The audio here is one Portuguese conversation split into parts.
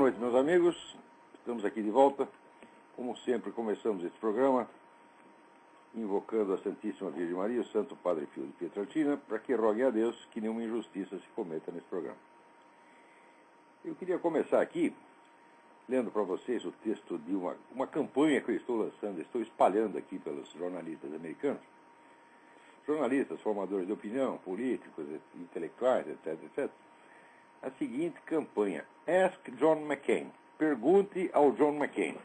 noite, meus amigos. Estamos aqui de volta. Como sempre, começamos esse programa invocando a Santíssima Virgem Maria, o Santo Padre Pio de Pietrelcina, para que roguem a Deus que nenhuma injustiça se cometa nesse programa. Eu queria começar aqui lendo para vocês o texto de uma campanha que eu estou lançando, estou espalhando aqui pelos jornalistas americanos, jornalistas, formadores de opinião, políticos, intelectuais, etc, etc. A seguinte campanha: Ask John McCain. Pergunte ao John McCain.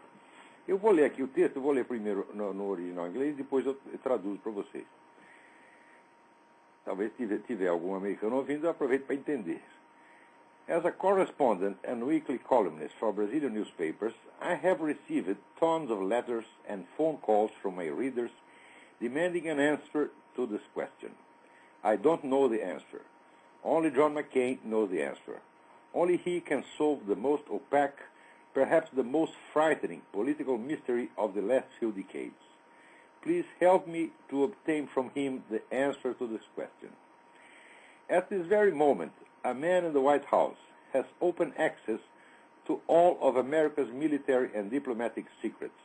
Eu vou ler aqui o texto, eu vou ler primeiro no original inglês, depois eu traduzo para vocês. Talvez tiver algum americano ouvindo, eu aproveito para entender. As a correspondent and weekly columnist for Brazilian newspapers, I have received tons of letters and phone calls from my readers demanding an answer to this question. I don't know the answer. Only John McCain knows the answer. Only he can solve the most opaque, perhaps the most frightening political mystery of the last few decades. Please help me to obtain from him the answer to this question. At this very moment, a man in the White House has open access to all of America's military and diplomatic secrets,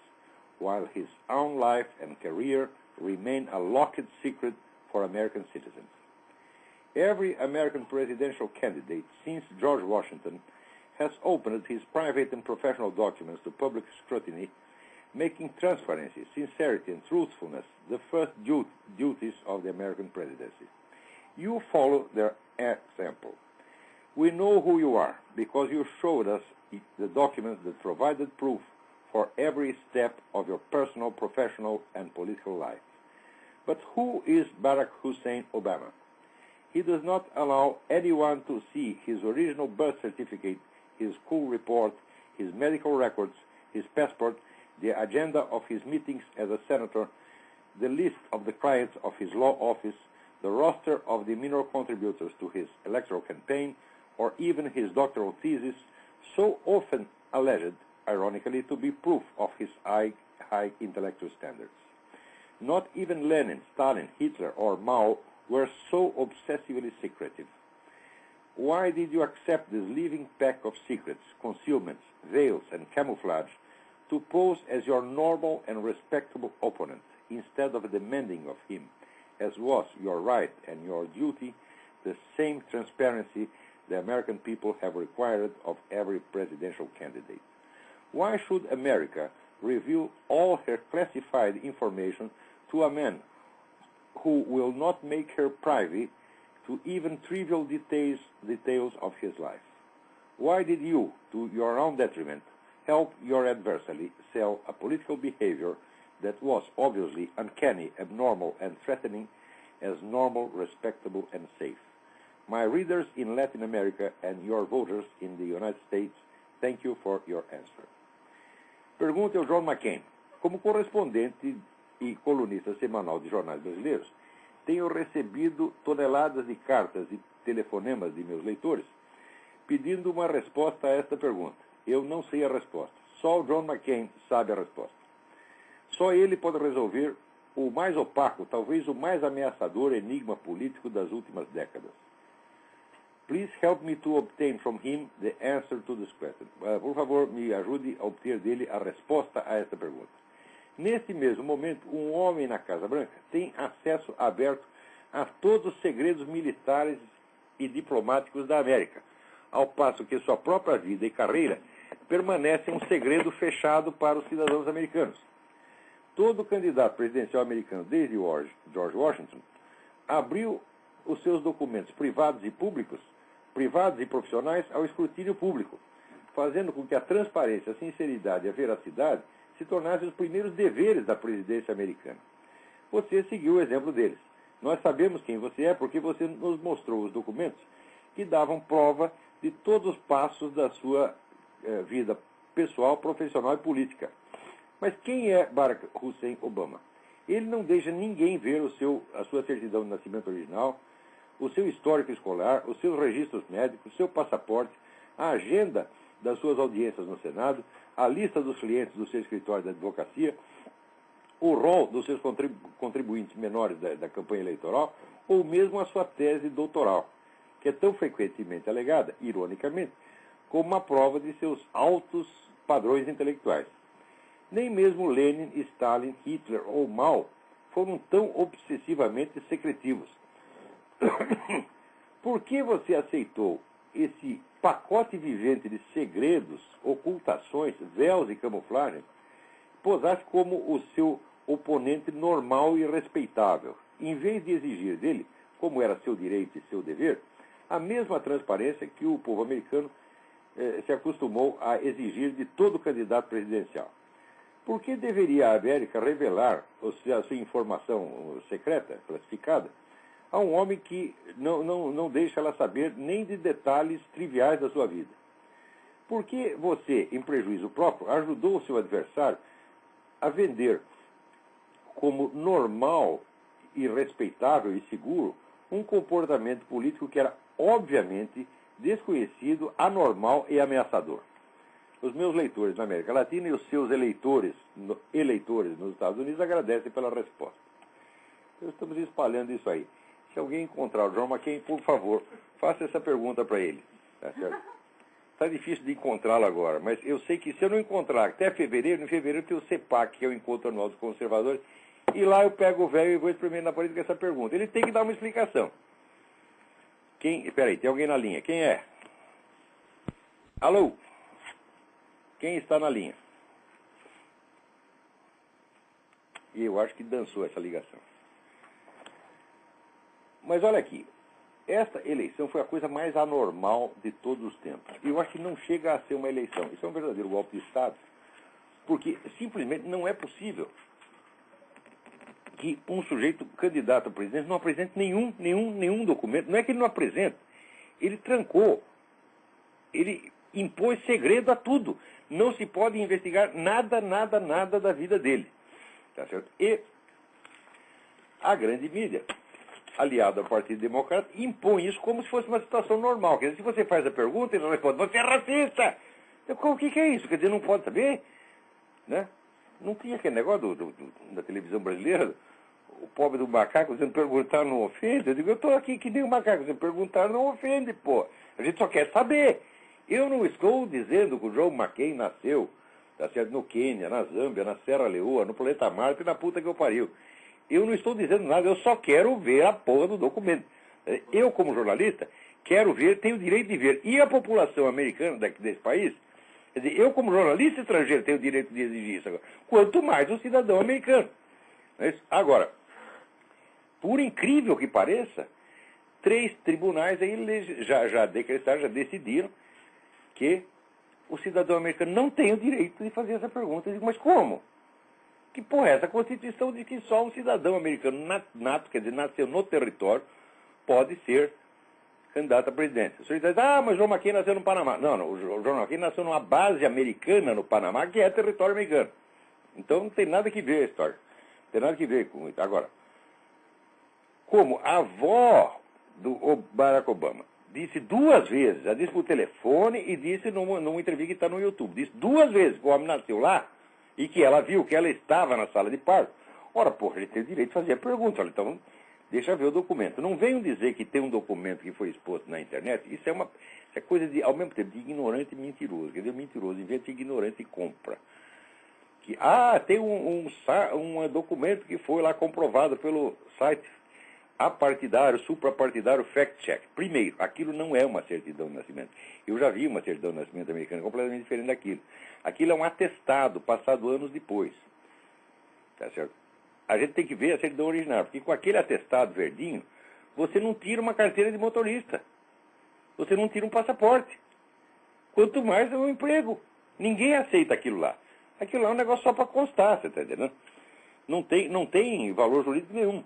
while his own life and career remain a locked secret for American citizens. Every American presidential candidate since George Washington has opened his private and professional documents to public scrutiny, making transparency, sincerity, and truthfulness the first duties of the American presidency. You follow their example. We know who you are because you showed us the documents that provided proof for every step of your personal, professional, and political life. But who is Barack Hussein Obama? He does not allow anyone to see his original birth certificate, his school report, his medical records, his passport, the agenda of his meetings as a senator, the list of the clients of his law office, the roster of the minor contributors to his electoral campaign, or even his doctoral thesis, so often alleged, ironically, to be proof of his high intellectual standards. Not even Lenin, Stalin, Hitler, or Mao were so obsessively secretive. Why did you accept this living pack of secrets, concealments, veils, and camouflage to pose as your normal and respectable opponent, instead of demanding of him, as was your right and your duty, the same transparency the American people have required of every presidential candidate? Why should America reveal all her classified information to a man who will not make her privy to even trivial details of his life? Why did you, to your own detriment, help your adversary sell a political behavior that was obviously uncanny, abnormal, and threatening as normal, respectable, and safe? My readers in Latin America and your voters in the United States, thank you for your answer. Pergunte ao John McCain. Como correspondente e colunista semanal de jornais brasileiros, tenho recebido toneladas de cartas e telefonemas de meus leitores pedindo uma resposta a esta pergunta. Eu não sei a resposta. Só o John McCain sabe a resposta. Só ele pode resolver o mais opaco, talvez o mais ameaçador enigma político das últimas décadas. Please help me to obtain from him the answer to this question. Por favor, me ajude a obter dele a resposta a esta pergunta. Neste mesmo momento, um homem na Casa Branca tem acesso aberto a todos os segredos militares e diplomáticos da América, ao passo que sua própria vida e carreira permanecem um segredo fechado para os cidadãos americanos. Todo candidato presidencial americano, desde George Washington, abriu os seus documentos privados e públicos, privados e profissionais, ao escrutínio público, fazendo com que a transparência, a sinceridade e a veracidade se tornassem os primeiros deveres da presidência americana. Você seguiu o exemplo deles. Nós sabemos quem você é porque você nos mostrou os documentos que davam prova de todos os passos da sua vida pessoal, profissional e política. Mas quem é Barack Hussein Obama? Ele não deixa ninguém ver a sua certidão de nascimento original, o seu histórico escolar, os seus registros médicos, o seu passaporte, a agenda das suas audiências no Senado, a lista dos clientes do seu escritório de advocacia, o rol dos seus contribuintes menores da campanha eleitoral, ou mesmo a sua tese doutoral, que é tão frequentemente alegada, ironicamente, como uma prova de seus altos padrões intelectuais. Nem mesmo Lenin, Stalin, Hitler ou Mao foram tão obsessivamente secretivos. Por que você aceitou esse pacote vivente de segredos, ocultações, véus e camuflagem, posasse como o seu oponente normal e respeitável, em vez de exigir dele, como era seu direito e seu dever, a mesma transparência que o povo americano se acostumou a exigir de todo candidato presidencial? Por que deveria a América revelar a sua informação secreta, classificada, a um homem que não deixa ela saber nem de detalhes triviais da sua vida? Por que você, em prejuízo próprio, ajudou o seu adversário a vender como normal e respeitável e seguro um comportamento político que era obviamente desconhecido, anormal e ameaçador? Os meus leitores na América Latina e os seus eleitores nos Estados Unidos agradecem pela resposta. Então, estamos espalhando isso aí. Se alguém encontrar o John McCain, por favor, faça essa pergunta para ele. Tá certo? Está difícil de encontrá-lo agora, mas eu sei que se eu não encontrar até fevereiro, em fevereiro tem o CEPAC, que é o Encontro Anual dos Conservadores, e lá eu pego o velho e vou experimentar na parede com essa pergunta. Ele tem que dar uma explicação. Espera aí, tem alguém na linha. Quem é? Alô? Quem está na linha? E eu acho que dançou essa ligação. Mas olha aqui, esta eleição foi a coisa mais anormal de todos os tempos. E eu acho que não chega a ser uma eleição. Isso é um verdadeiro golpe de Estado, porque simplesmente não é possível que um sujeito candidato a presidente não apresente nenhum documento. Não é que ele não apresenta, ele trancou, ele impôs segredo a tudo. Não se pode investigar nada da vida dele. Tá certo? E a grande mídia, aliado ao Partido Democrata, impõe isso como se fosse uma situação normal. Quer dizer, se você faz a pergunta, ele responde, você é racista! Então, o que é isso? Quer dizer, não pode saber? Né? Não tinha aquele negócio da televisão brasileira, o pobre do macaco dizendo perguntar não ofende. Eu digo, eu estou aqui que nem o macaco dizendo perguntar não ofende, pô. A gente só quer saber. Eu não estou dizendo que o John McCain nasceu, tá certo, no Quênia, na Zâmbia, na Serra Leoa, no planeta Marte e na puta que eu pariu. Eu não estou dizendo nada, eu só quero ver a porra do documento. Eu, como jornalista, quero ver, tenho o direito de ver. E a população americana desse país, quer dizer, eu, como jornalista estrangeiro, tenho o direito de exigir isso agora. Quanto mais o cidadão americano. Agora, por incrível que pareça, 3 tribunais aí já decretaram, já decidiram que o cidadão americano não tem o direito de fazer essa pergunta. Eu digo, mas como? Que porra é essa? A Constituição diz que só um cidadão americano nato, quer dizer, nasceu no território, pode ser candidato a presidente. O senhor diz, mas o John McCain nasceu no Panamá. Não, o John McCain nasceu numa base americana no Panamá, que é território americano. Então não tem nada que ver a história. Não tem nada que ver com isso. Agora, como a avó do Barack Obama disse 2 vezes, já disse por telefone e disse numa entrevista que está no YouTube, disse 2 vezes que o homem nasceu lá e que ela viu que ela estava na sala de parto. Ora, porra, ele tem o direito de fazer a pergunta. Olha, então, deixa eu ver o documento. Não venham dizer que tem um documento que foi exposto na internet. Isso é coisa de, ao mesmo tempo, de ignorante e mentiroso. Quer dizer, mentiroso inventa, ignorante e compra. Tem um documento que foi lá comprovado pelo site apartidário, suprapartidário, fact-check. Primeiro, aquilo não é uma certidão de nascimento. Eu já vi uma certidão de nascimento americana completamente diferente daquilo. Aquilo é um atestado, passado anos depois. Tá certo? A gente tem que ver a certidão original, porque com aquele atestado verdinho, você não tira uma carteira de motorista. Você não tira um passaporte. Quanto mais é um emprego. Ninguém aceita aquilo lá. Aquilo lá é um negócio só para constar, você está entendendo? Não tem valor jurídico nenhum.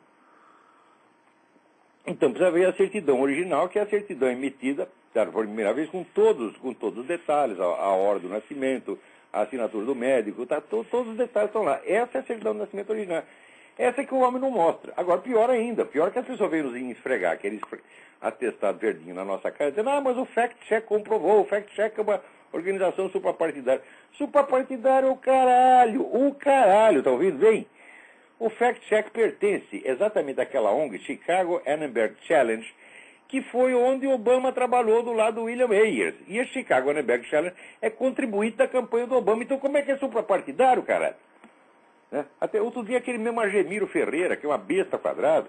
Então precisa ver a certidão original, que é a certidão emitida, claro, por primeira vez, com todos os detalhes, a hora do nascimento, a assinatura do médico, todos os detalhes estão lá. Essa é a certidão do nascimento original. Essa é que o homem não mostra. Agora, pior ainda, pior que as pessoas vêm nos esfregar aquele atestado verdinho na nossa cara, dizendo, mas o fact-check comprovou, o fact-check é uma organização suprapartidária. Suprapartidário é o caralho, tá ouvindo? Vem. O fact-check pertence exatamente àquela ONG, Chicago Annenberg Challenge, que foi onde Obama trabalhou do lado do William Ayers. E a Chicago Annenberg Schiller é contribuinte da campanha do Obama. Então como é que é suprapartidário, cara? Né? Até outro dia aquele mesmo Argemiro Ferreira, que é uma besta quadrada,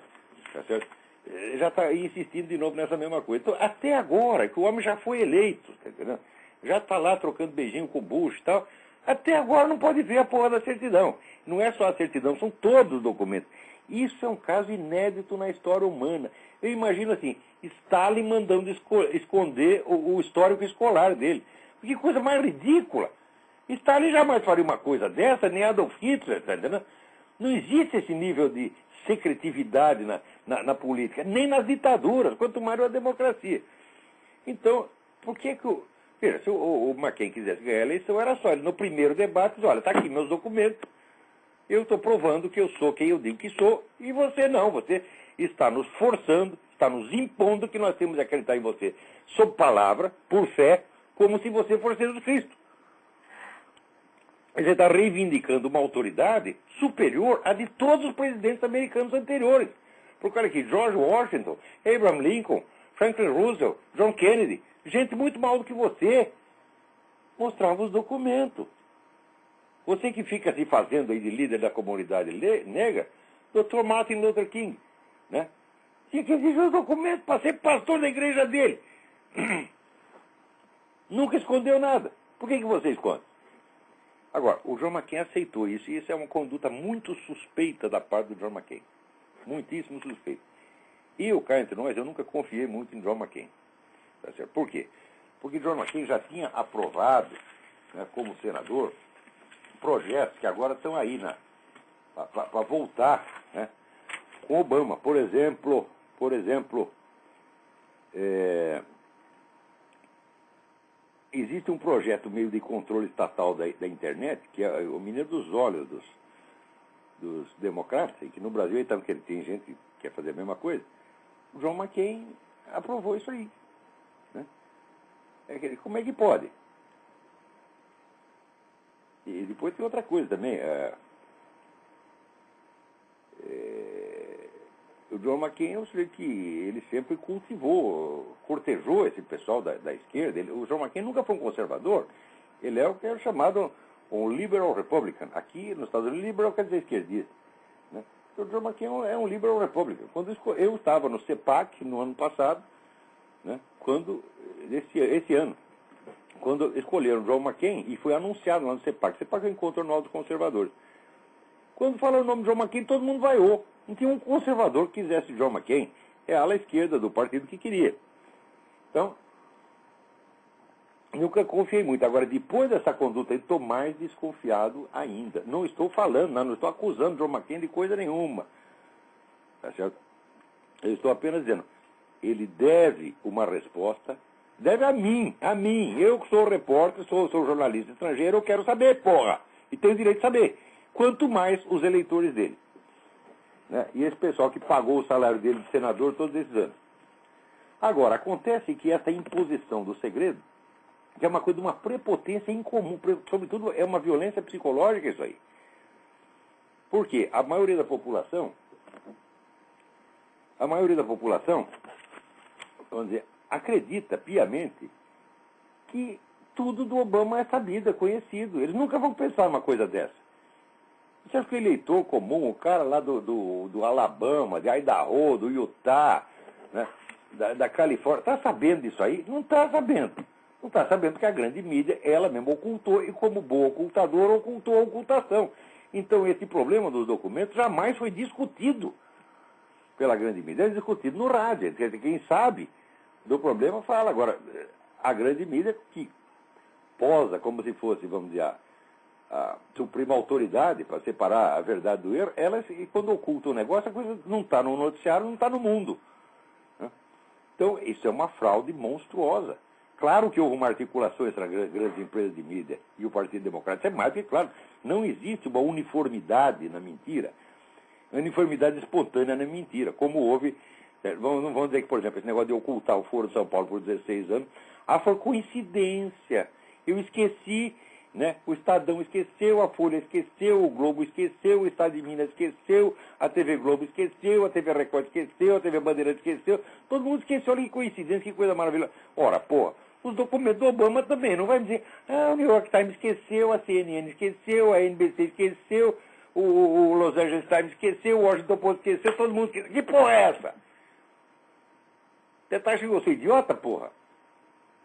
tá certo? Já está insistindo de novo nessa mesma coisa. Então, até agora, que o homem já foi eleito, tá entendendo? Já está lá trocando beijinho com o Bush e tal, até agora não pode ver a porra da certidão. Não é só a certidão, são todos os documentos. Isso é um caso inédito na história humana. Eu imagino assim, Stalin mandando esconder o histórico escolar dele. Que coisa mais ridícula. Stalin jamais faria uma coisa dessa, nem Adolf Hitler, tá entendendo? Não existe esse nível de secretividade na política, nem nas ditaduras, quanto mais na democracia. Então, por que o... Veja, se o McCain quisesse ganhar a eleição, era só ele, no primeiro debate, olha, está aqui meus documentos, eu estou provando que eu sou quem eu digo que sou, e você não, você está nos forçando, está nos impondo que nós temos que acreditar em você, sob palavra, por fé, como se você fosse Jesus Cristo. Você está reivindicando uma autoridade superior à de todos os presidentes americanos anteriores. Porque olha aqui, George Washington, Abraham Lincoln, Franklin Roosevelt, John Kennedy, gente muito mal do que você, mostrava os documentos. Você que fica se fazendo aí de líder da comunidade negra, Dr. Martin Luther King, né? Tinha que exigir os documentos para ser pastor da igreja dele. Nunca escondeu nada. Por que você esconde? Agora, o John McCain aceitou isso, e isso é uma conduta muito suspeita da parte do John McCain. Muitíssimo suspeita. E eu, cá entre nós, eu nunca confiei muito em John McCain. Tá certo? Por quê? Porque John McCain já tinha aprovado, né, como senador, projetos que agora estão aí para voltar, né, com Obama. Por exemplo, existe um projeto meio de controle estatal da internet, que é o menino dos olhos dos democratas, e que no Brasil então, que tem gente que quer fazer a mesma coisa. O John McCain aprovou isso aí. Né? Como é que pode? E depois tem outra coisa também. O John McCain é um sujeito que ele sempre cultivou, cortejou esse pessoal da esquerda. O John McCain nunca foi um conservador. Ele é o que é chamado um liberal republican. Aqui nos Estados Unidos, liberal quer dizer esquerdista. Né? O John McCain é um liberal republican. Quando eu estava no CEPAC no ano passado, né, esse ano, quando escolheram John McCain, e foi anunciado lá no CEPAC. CEPAC é o encontro anual dos conservadores. Quando falaram o nome de John McCain, todo mundo vaiou. Não tinha um conservador que quisesse John McCain. É a ala esquerda do partido que queria. Então, nunca confiei muito. Agora, depois dessa conduta, estou mais desconfiado ainda. Não estou falando, não estou acusando John McCain de coisa nenhuma. Tá certo? Eu estou apenas dizendo, ele deve uma resposta, deve a mim. Eu que sou repórter, sou jornalista estrangeiro, eu quero saber, porra. E tenho direito de saber. Quanto mais os eleitores dele. Né? E esse pessoal que pagou o salário dele de senador todos esses anos. Agora, acontece que essa imposição do segredo, que é uma coisa de uma prepotência incomum, sobretudo é uma violência psicológica isso aí. Por quê? A maioria da população, vamos dizer, acredita piamente que tudo do Obama é sabido, é conhecido. Eles nunca vão pensar numa coisa dessa. Você acha que o eleitor comum, o cara lá do Alabama, de Idaho, do Utah, né, da Califórnia, está sabendo disso aí? Não está sabendo. Não está sabendo que a grande mídia, ela mesma ocultou, e como boa ocultadora, ocultou a ocultação. Então, esse problema dos documentos jamais foi discutido pela grande mídia. É discutido no rádio. Quem sabe do problema fala. Agora, a grande mídia que posa como se fosse, vamos dizer, a suprema autoridade para separar a verdade do erro, ela, quando oculta o negócio, a coisa não está no noticiário, não está no mundo. Né? Então, isso é uma fraude monstruosa. Claro que houve uma articulação entre as grandes empresas de mídia e o Partido Democrático. Isso é mais que claro. Não existe uma uniformidade na mentira. Uma uniformidade espontânea na mentira, como houve... Não vamos dizer que, por exemplo, esse negócio de ocultar o Foro de São Paulo por 16 anos, foi coincidência. Eu esqueci Né? O Estadão esqueceu, a Folha esqueceu, o Globo esqueceu, o Estado de Minas esqueceu, a TV Globo esqueceu, a TV Record esqueceu, a TV Bandeirante esqueceu, todo mundo esqueceu. Olha que coincidência, que coisa maravilhosa. Ora, porra, os documentos do Obama também, não vai me dizer, o New York Times esqueceu, a CNN esqueceu, a NBC esqueceu, o Los Angeles Times esqueceu, o Washington Post esqueceu, todo mundo esqueceu. Que porra é essa? Você tá achando que eu sou idiota, porra?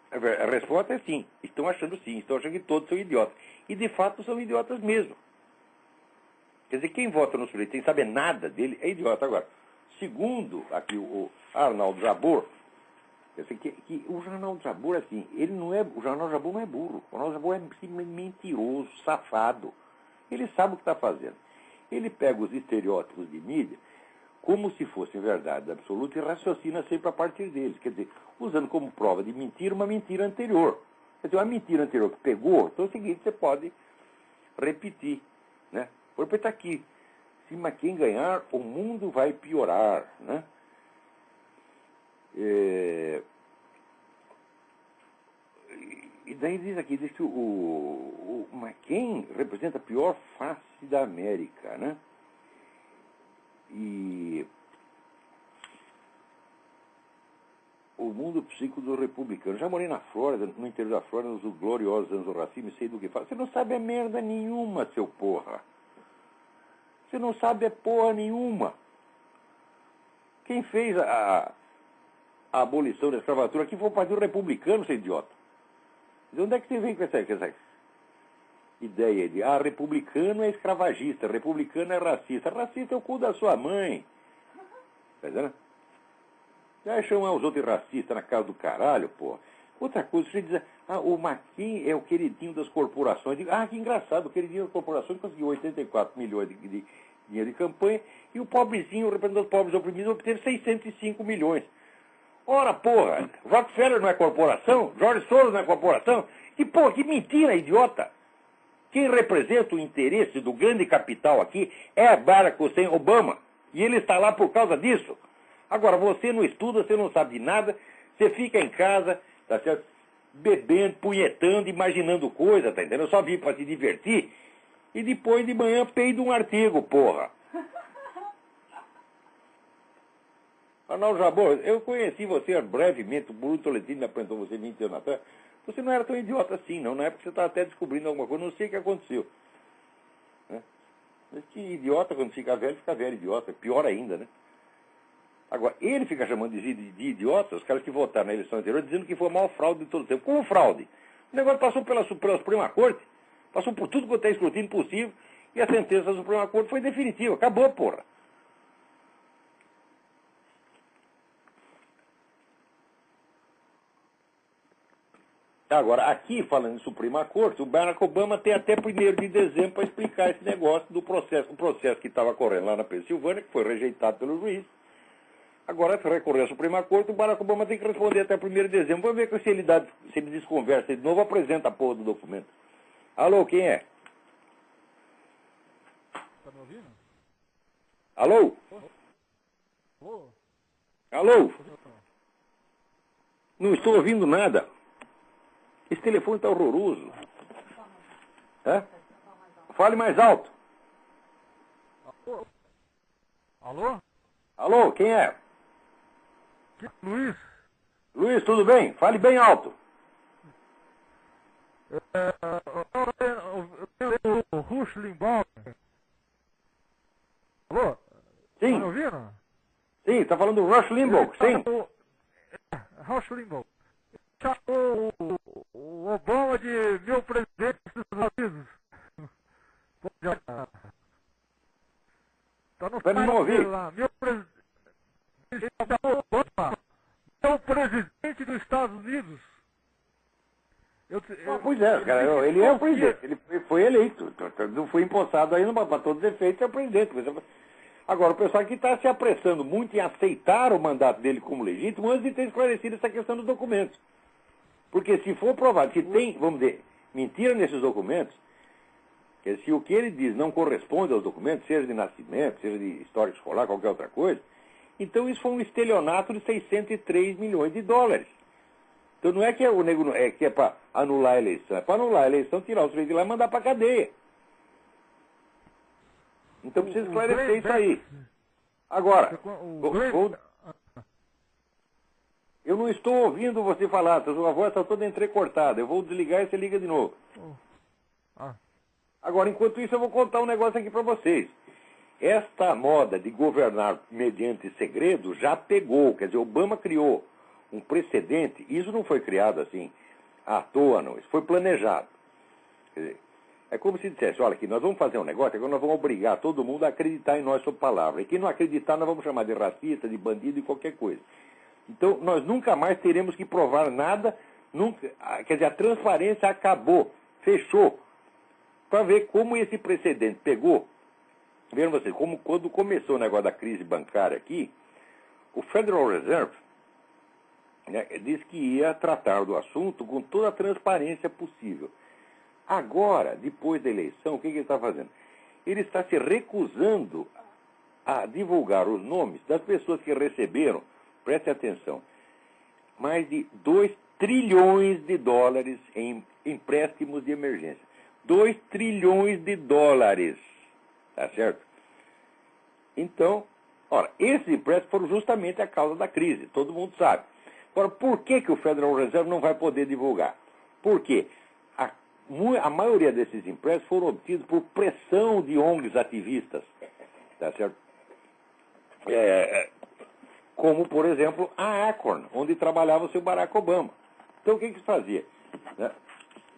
A resposta é sim. Estão achando sim. Estão achando que todos são idiotas. E, de fato, são idiotas mesmo. Quer dizer, quem vota no sujeito sem saber nada dele é idiota. Agora, segundo aqui o Arnaldo Jabor, quer dizer, que o Arnaldo Jabor, assim, ele não é, o Arnaldo Jabor não é burro. O Arnaldo Jabor é simplesmente mentiroso, safado. Ele sabe o que está fazendo. Ele pega os estereótipos de mídia como se fossem verdade absoluta e raciocina sempre a partir deles. Quer dizer, usando como prova de mentira uma mentira anterior. Quer dizer, uma mentira anterior que pegou, então é o seguinte, você pode repetir. Né? Por exemplo, está aqui. Se quem ganhar, o mundo vai piorar. Né? E daí diz que o McCain representa a pior face da América, né? E o mundo psíquico do republicano. Já morei na Flórida, no interior da Flórida, nos gloriosos anos do racismo, e sei do que fala. Você não sabe a merda nenhuma, seu porra. Você não sabe a porra nenhuma. Quem fez a abolição da escravatura aqui foi o Partido Republicano, seu idiota. De onde é que você vem com essa ideia de, republicano é escravagista, republicano é racista. Racista é o cu da sua mãe. Tá entendendo? Já chamar os outros de racista na casa do caralho, pô. Outra coisa, você diz, o McCain é o queridinho das corporações. Digo, que engraçado, o queridinho das corporações conseguiu 84 milhões de dinheiro de campanha e o pobrezinho, o representante dos pobres oprimidos, obteve 605 milhões. Ora, porra, Rockefeller não é corporação? George Soros não é corporação? Que porra, que mentira, idiota! Quem representa o interesse do grande capital aqui é Barack Hussein Obama. E ele está lá por causa disso. Agora, você não estuda, você não sabe de nada, você fica em casa, tá certo? Bebendo, punhetando, imaginando coisa, tá entendendo? Eu só vim para se divertir. E depois de manhã peido um artigo, porra. Arnaldo Jabor, eu conheci você brevemente, o Bruno Tolentino me apresentou você 20 anos atrás. Você não era tão idiota assim, não. Na época você estava até descobrindo alguma coisa, não sei o que aconteceu. Né? Mas que idiota, quando fica velho idiota. Pior ainda, né? Agora, ele fica chamando de idiota os caras que votaram na eleição anterior, dizendo que foi a maior fraude de todo o tempo. Como fraude? O negócio passou pela Suprema Corte, passou por tudo quanto é escrutínio possível, e a sentença da Suprema Corte foi definitiva. Acabou, porra. Agora, aqui, falando em Suprema Corte, o Barack Obama tem até 1º de dezembro para explicar esse negócio do processo. O processo que estava correndo lá na Pensilvânia, que foi rejeitado pelo juiz. Agora, se recorrer à Suprema Corte, o Barack Obama tem que responder até 1º de dezembro. Vamos ver se ele desconversa de novo, apresenta a porra do documento. Alô, quem é? Tá me ouvindo? Alô? Alô? Alô? Não estou ouvindo nada. Esse telefone está horroroso. Hã? Fale mais alto. Alô? Alô? Alô, quem é? Luiz? Luiz, tudo bem? Fale bem alto. O Rush Limbaugh. Alô? Sim. Tá me ouvindo? Sim, está falando do Rush Limbaugh, sim. Rush Limbaugh. Chamou o Obama de meu presidente dos Estados Unidos. Tá no Espera, não ouvi. lá. Meu presidente Obama, meu presidente dos Estados Unidos. Pois é, cara, ele é o presidente, ele foi eleito, não foi empossado ainda, mas para todos os efeitos é o presidente. Agora, o pessoal aqui está se apressando muito em aceitar o mandato dele como legítimo antes de ter esclarecido essa questão dos documentos. Porque se for provado que tem, vamos dizer, mentira nesses documentos, que se o que ele diz não corresponde aos documentos, seja de nascimento, seja de histórico escolar, qualquer outra coisa, então isso foi um estelionato de 603 milhões de dólares. Então não é que o nego é que é para anular a eleição, é para anular a eleição, tirar o sujeito de lá e mandar para cadeia. Então precisa esclarecer isso aí. Agora, eu não estou ouvindo você falar, a sua voz está toda entrecortada. Eu vou desligar e você liga de novo. Agora, enquanto isso, eu vou contar um negócio aqui para vocês. Esta moda de governar mediante segredo já pegou. Quer dizer, Obama criou um precedente. Isso não foi criado assim à toa, não. Isso foi planejado. Quer dizer, é como se dissesse, olha, aqui nós vamos fazer um negócio, agora nós vamos obrigar todo mundo a acreditar em nós sob palavra. E quem não acreditar, nós vamos chamar de racista, de bandido e qualquer coisa. Então, nós nunca mais teremos que provar nada, nunca, quer dizer, a transparência acabou, fechou. Para ver como esse precedente pegou. Vejam vocês, como quando começou o negócio da crise bancária aqui, o Federal Reserve, né, disse que ia tratar do assunto com toda a transparência possível. Agora, depois da eleição, o que ele está fazendo? Ele está se recusando a divulgar os nomes das pessoas que receberam, preste atenção, mais de 2 trilhões de dólares em empréstimos de emergência. 2 trilhões de dólares. Tá certo? Então, ora, esses empréstimos foram justamente a causa da crise, todo mundo sabe. Agora, por que o Federal Reserve não vai poder divulgar? Por quê? A maioria desses empréstimos foram obtidos por pressão de ONGs ativistas. Tá certo? Como, por exemplo, a Acorn, onde trabalhava o seu Barack Obama. Então, o que se fazia? Né?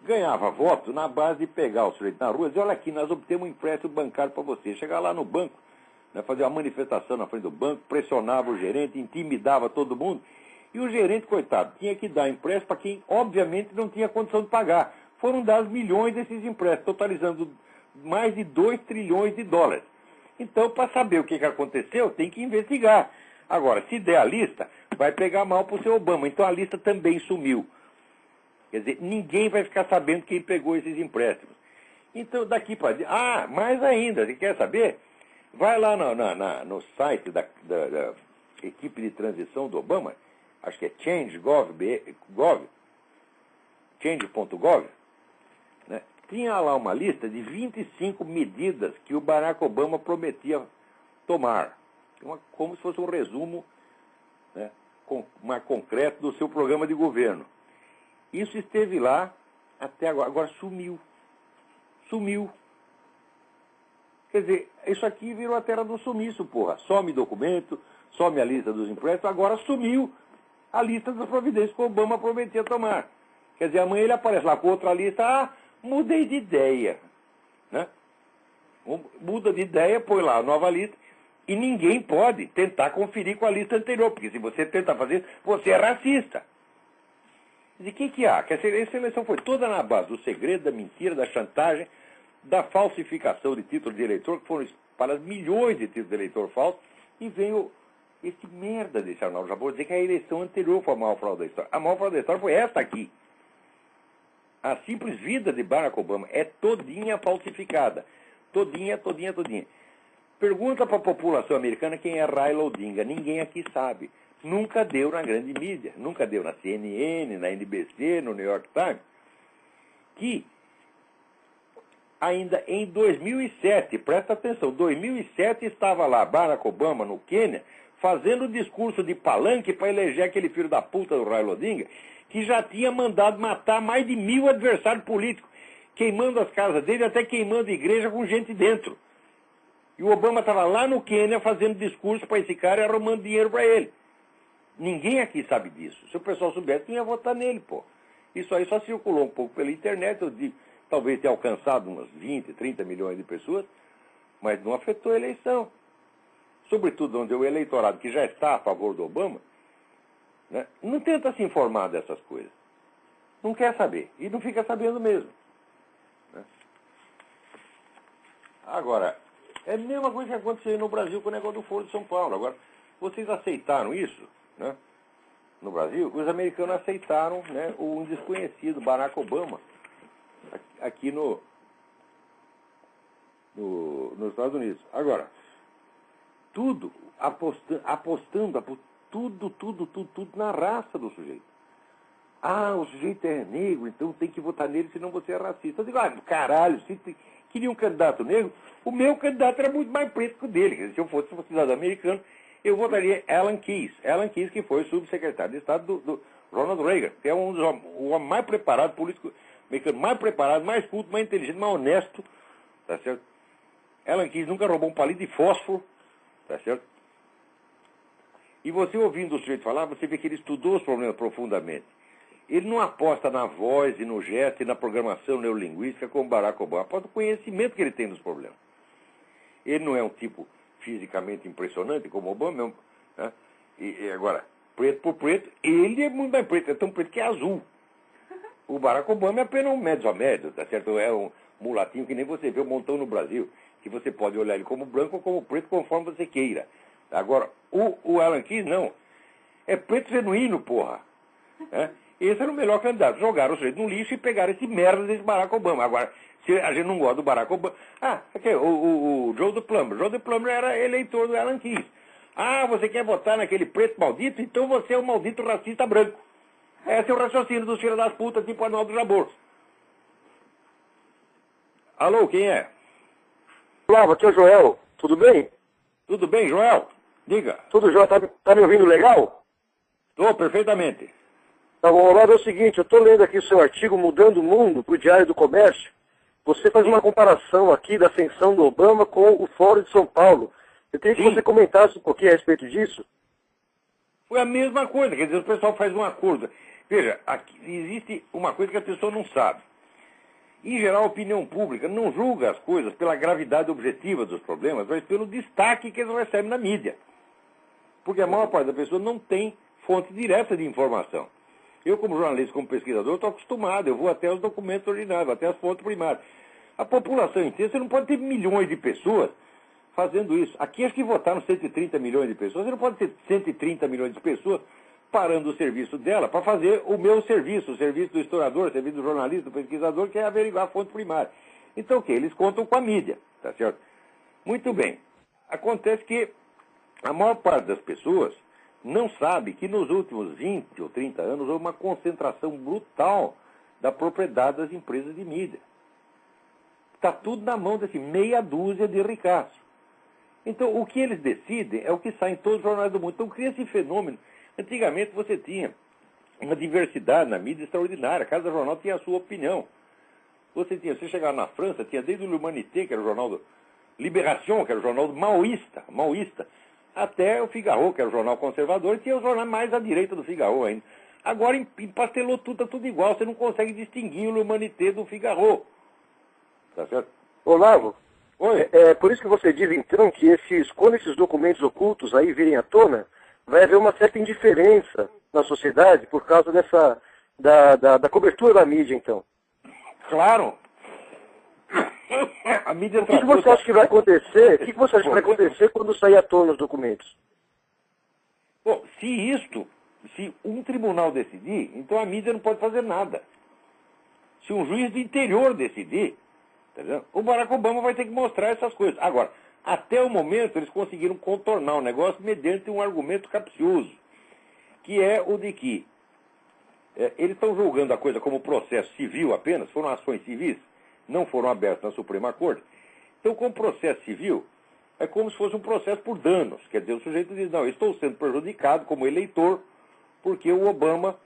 Ganhava voto na base de pegar o sujeito na rua e dizer, olha aqui, nós obtemos um empréstimo bancário para você. Chegar lá no banco, né, fazer uma manifestação na frente do banco, pressionava o gerente, intimidava todo mundo. E o gerente, coitado, tinha que dar empréstimo para quem, obviamente, não tinha condição de pagar. Foram dados milhões desses empréstimos, totalizando mais de 2 trilhões de dólares. Então, para saber o que aconteceu, tem que investigar. Agora, se der a lista, vai pegar mal para o seu Obama. Então, a lista também sumiu. Quer dizer, ninguém vai ficar sabendo quem pegou esses empréstimos. Então, daqui para... mais ainda, você quer saber? Vai lá no site da equipe de transição do Obama, acho que é change.gov, né? Tinha lá uma lista de 25 medidas que o Barack Obama prometia tomar. Como se fosse um resumo, né, mais concreto do seu programa de governo. Isso esteve lá até agora. Agora sumiu. Sumiu. Quer dizer, isso aqui virou a terra do sumiço, porra. Some documento, some a lista dos empréstimos, agora sumiu a lista das providências que o Obama prometia tomar. Quer dizer, amanhã ele aparece lá com outra lista, mudei de ideia. Né? Muda de ideia, põe lá a nova lista, e ninguém pode tentar conferir com a lista anterior, porque se você tentar fazer, você é racista. E o que há? Que essa eleição foi toda na base do segredo, da mentira, da chantagem, da falsificação de títulos de eleitor, que foram para milhões de títulos de eleitor falsos, e veio esse merda desse Arnaldo Jabor dizer que a eleição anterior foi a maior fraude da história. A maior fraude da história foi esta aqui. A simples vida de Barack Obama é todinha falsificada. Todinha. Pergunta para a população americana quem é Raila Odinga. Ninguém aqui sabe. Nunca deu na grande mídia. Nunca deu na CNN, na NBC, no New York Times. Que ainda em 2007, presta atenção, 2007 estava lá Barack Obama no Quênia fazendo discurso de palanque para eleger aquele filho da puta do Raila Odinga, que já tinha mandado matar mais de 1.000 adversários políticos, queimando as casas dele, até queimando a igreja com gente dentro. E o Obama estava lá no Quênia fazendo discurso para esse cara e arrumando dinheiro para ele. Ninguém aqui sabe disso. Se o pessoal soubesse, ia votar nele, pô. Isso aí só circulou um pouco pela internet, eu digo, talvez tenha alcançado umas 20, 30 milhões de pessoas, mas não afetou a eleição. Sobretudo onde o eleitorado que já está a favor do Obama, né, não tenta se informar dessas coisas. Não quer saber. E não fica sabendo mesmo. Né? Agora, é a mesma coisa que aconteceu no Brasil com o negócio do Foro de São Paulo. Agora, vocês aceitaram isso, né? No Brasil? Os americanos aceitaram, né, um desconhecido, Barack Obama, aqui nos Estados Unidos. Agora, tudo apostando tudo na raça do sujeito. Ah, o sujeito é negro, então tem que votar nele, senão você é racista. Eu digo, caralho, se queria um candidato negro, o meu candidato era muito mais preto que o dele. Quer dizer, se eu fosse um cidadão americano, eu votaria Alan Keyes. Alan Keyes, que foi o subsecretário de Estado do Ronald Reagan, que é um dos o homem mais preparado, político americano mais preparado, mais culto, mais inteligente, mais honesto, tá certo? Alan Keyes nunca roubou um palito de fósforo, tá certo? E você ouvindo o sujeito falar, você vê que ele estudou os problemas profundamente. Ele não aposta na voz e no gesto e na programação neurolinguística como Barack Obama, aposta no conhecimento que ele tem dos problemas. Ele não é um tipo fisicamente impressionante como Obama, né? E agora, preto por preto, ele é muito mais preto, é tão preto que é azul. O Barack Obama é apenas um médio a médio, tá certo? É um mulatinho que nem você vê um montão no Brasil, que você pode olhar ele como branco ou como preto, conforme você queira. Agora, o Alan Keyes, não. É preto genuíno, porra. É? Esse era o melhor candidato. Jogaram o sujeito no lixo e pegaram esse merda desse Barack Obama. Agora, se a gente não gosta do Barack Obama... Aqui, o Joe DePlummer. Joe DePlummer era eleitor do Alan Keyes. Você quer votar naquele preto maldito? Então você é um maldito racista branco. Esse é o raciocínio dos filhos das putas, tipo Arnaldo Jabor. Alô, quem é? Olá, aqui é o Joel. Tudo bem? Tudo bem, Joel? Diga. Tudo jóia. Tá me ouvindo legal? Estou perfeitamente. Tá bom, Olavo, é o seguinte, eu estou lendo aqui o seu artigo Mudando o Mundo para o Diário do Comércio. Você faz uma comparação aqui da ascensão do Obama com o Fórum de São Paulo. Eu queria que você comentasse um pouquinho a respeito disso. Foi a mesma coisa, quer dizer, o pessoal faz um acordo. Veja, aqui existe uma coisa que a pessoa não sabe. Em geral, a opinião pública não julga as coisas pela gravidade objetiva dos problemas, mas pelo destaque que eles recebem na mídia. Porque a maior parte da pessoa não tem fonte direta de informação. Eu, como jornalista, como pesquisador, estou acostumado, eu vou até os documentos originários, até as fontes primárias. A população inteira, você não pode ter milhões de pessoas fazendo isso. Aqui acho que votaram 130 milhões de pessoas, você não pode ter 130 milhões de pessoas parando o serviço dela para fazer o meu serviço, o serviço do historiador, o serviço do jornalista, do pesquisador, que é averiguar a fonte primária. Então o quê? Eles contam com a mídia, tá certo? Muito bem. Acontece que a maior parte das pessoas não sabe que nos últimos 20 ou 30 anos houve uma concentração brutal da propriedade das empresas de mídia. Está tudo na mão desse meia dúzia de ricaços. Então, o que eles decidem é o que sai em todos os jornais do mundo. Então, cria esse fenômeno. Antigamente, você tinha uma diversidade na mídia extraordinária. Cada jornal tinha a sua opinião. Você chegava na França, tinha desde o L'Humanité, que era o jornal do Libération, que era o jornal do maoísta, até o Figaro, que era o jornal conservador, e tinha o jornal mais à direita do Figaro ainda. Agora empastelou tudo, tá tudo igual. Você não consegue distinguir o L'Humanité do Figaro. Tá certo? Olavo, Oi. É por isso que você diz, então, que quando esses documentos ocultos aí virem à tona, vai haver uma certa indiferença na sociedade por causa da cobertura da mídia, então. Claro. A mídia O que você acha que vai acontecer? O que você acha que vai acontecer quando sair à tona os documentos? Bom, se um tribunal decidir, então a mídia não pode fazer nada. Se um juiz do interior decidir, tá vendo? O Barack Obama vai ter que mostrar essas coisas. Agora, até o momento, eles conseguiram contornar o negócio mediante um argumento capcioso, que é o de que eles estão julgando a coisa como processo civil apenas, foram ações civis, não foram abertas na Suprema Corte. Então, como processo civil, é como se fosse um processo por danos. Quer dizer, o sujeito diz, não, eu estou sendo prejudicado como eleitor porque o Obama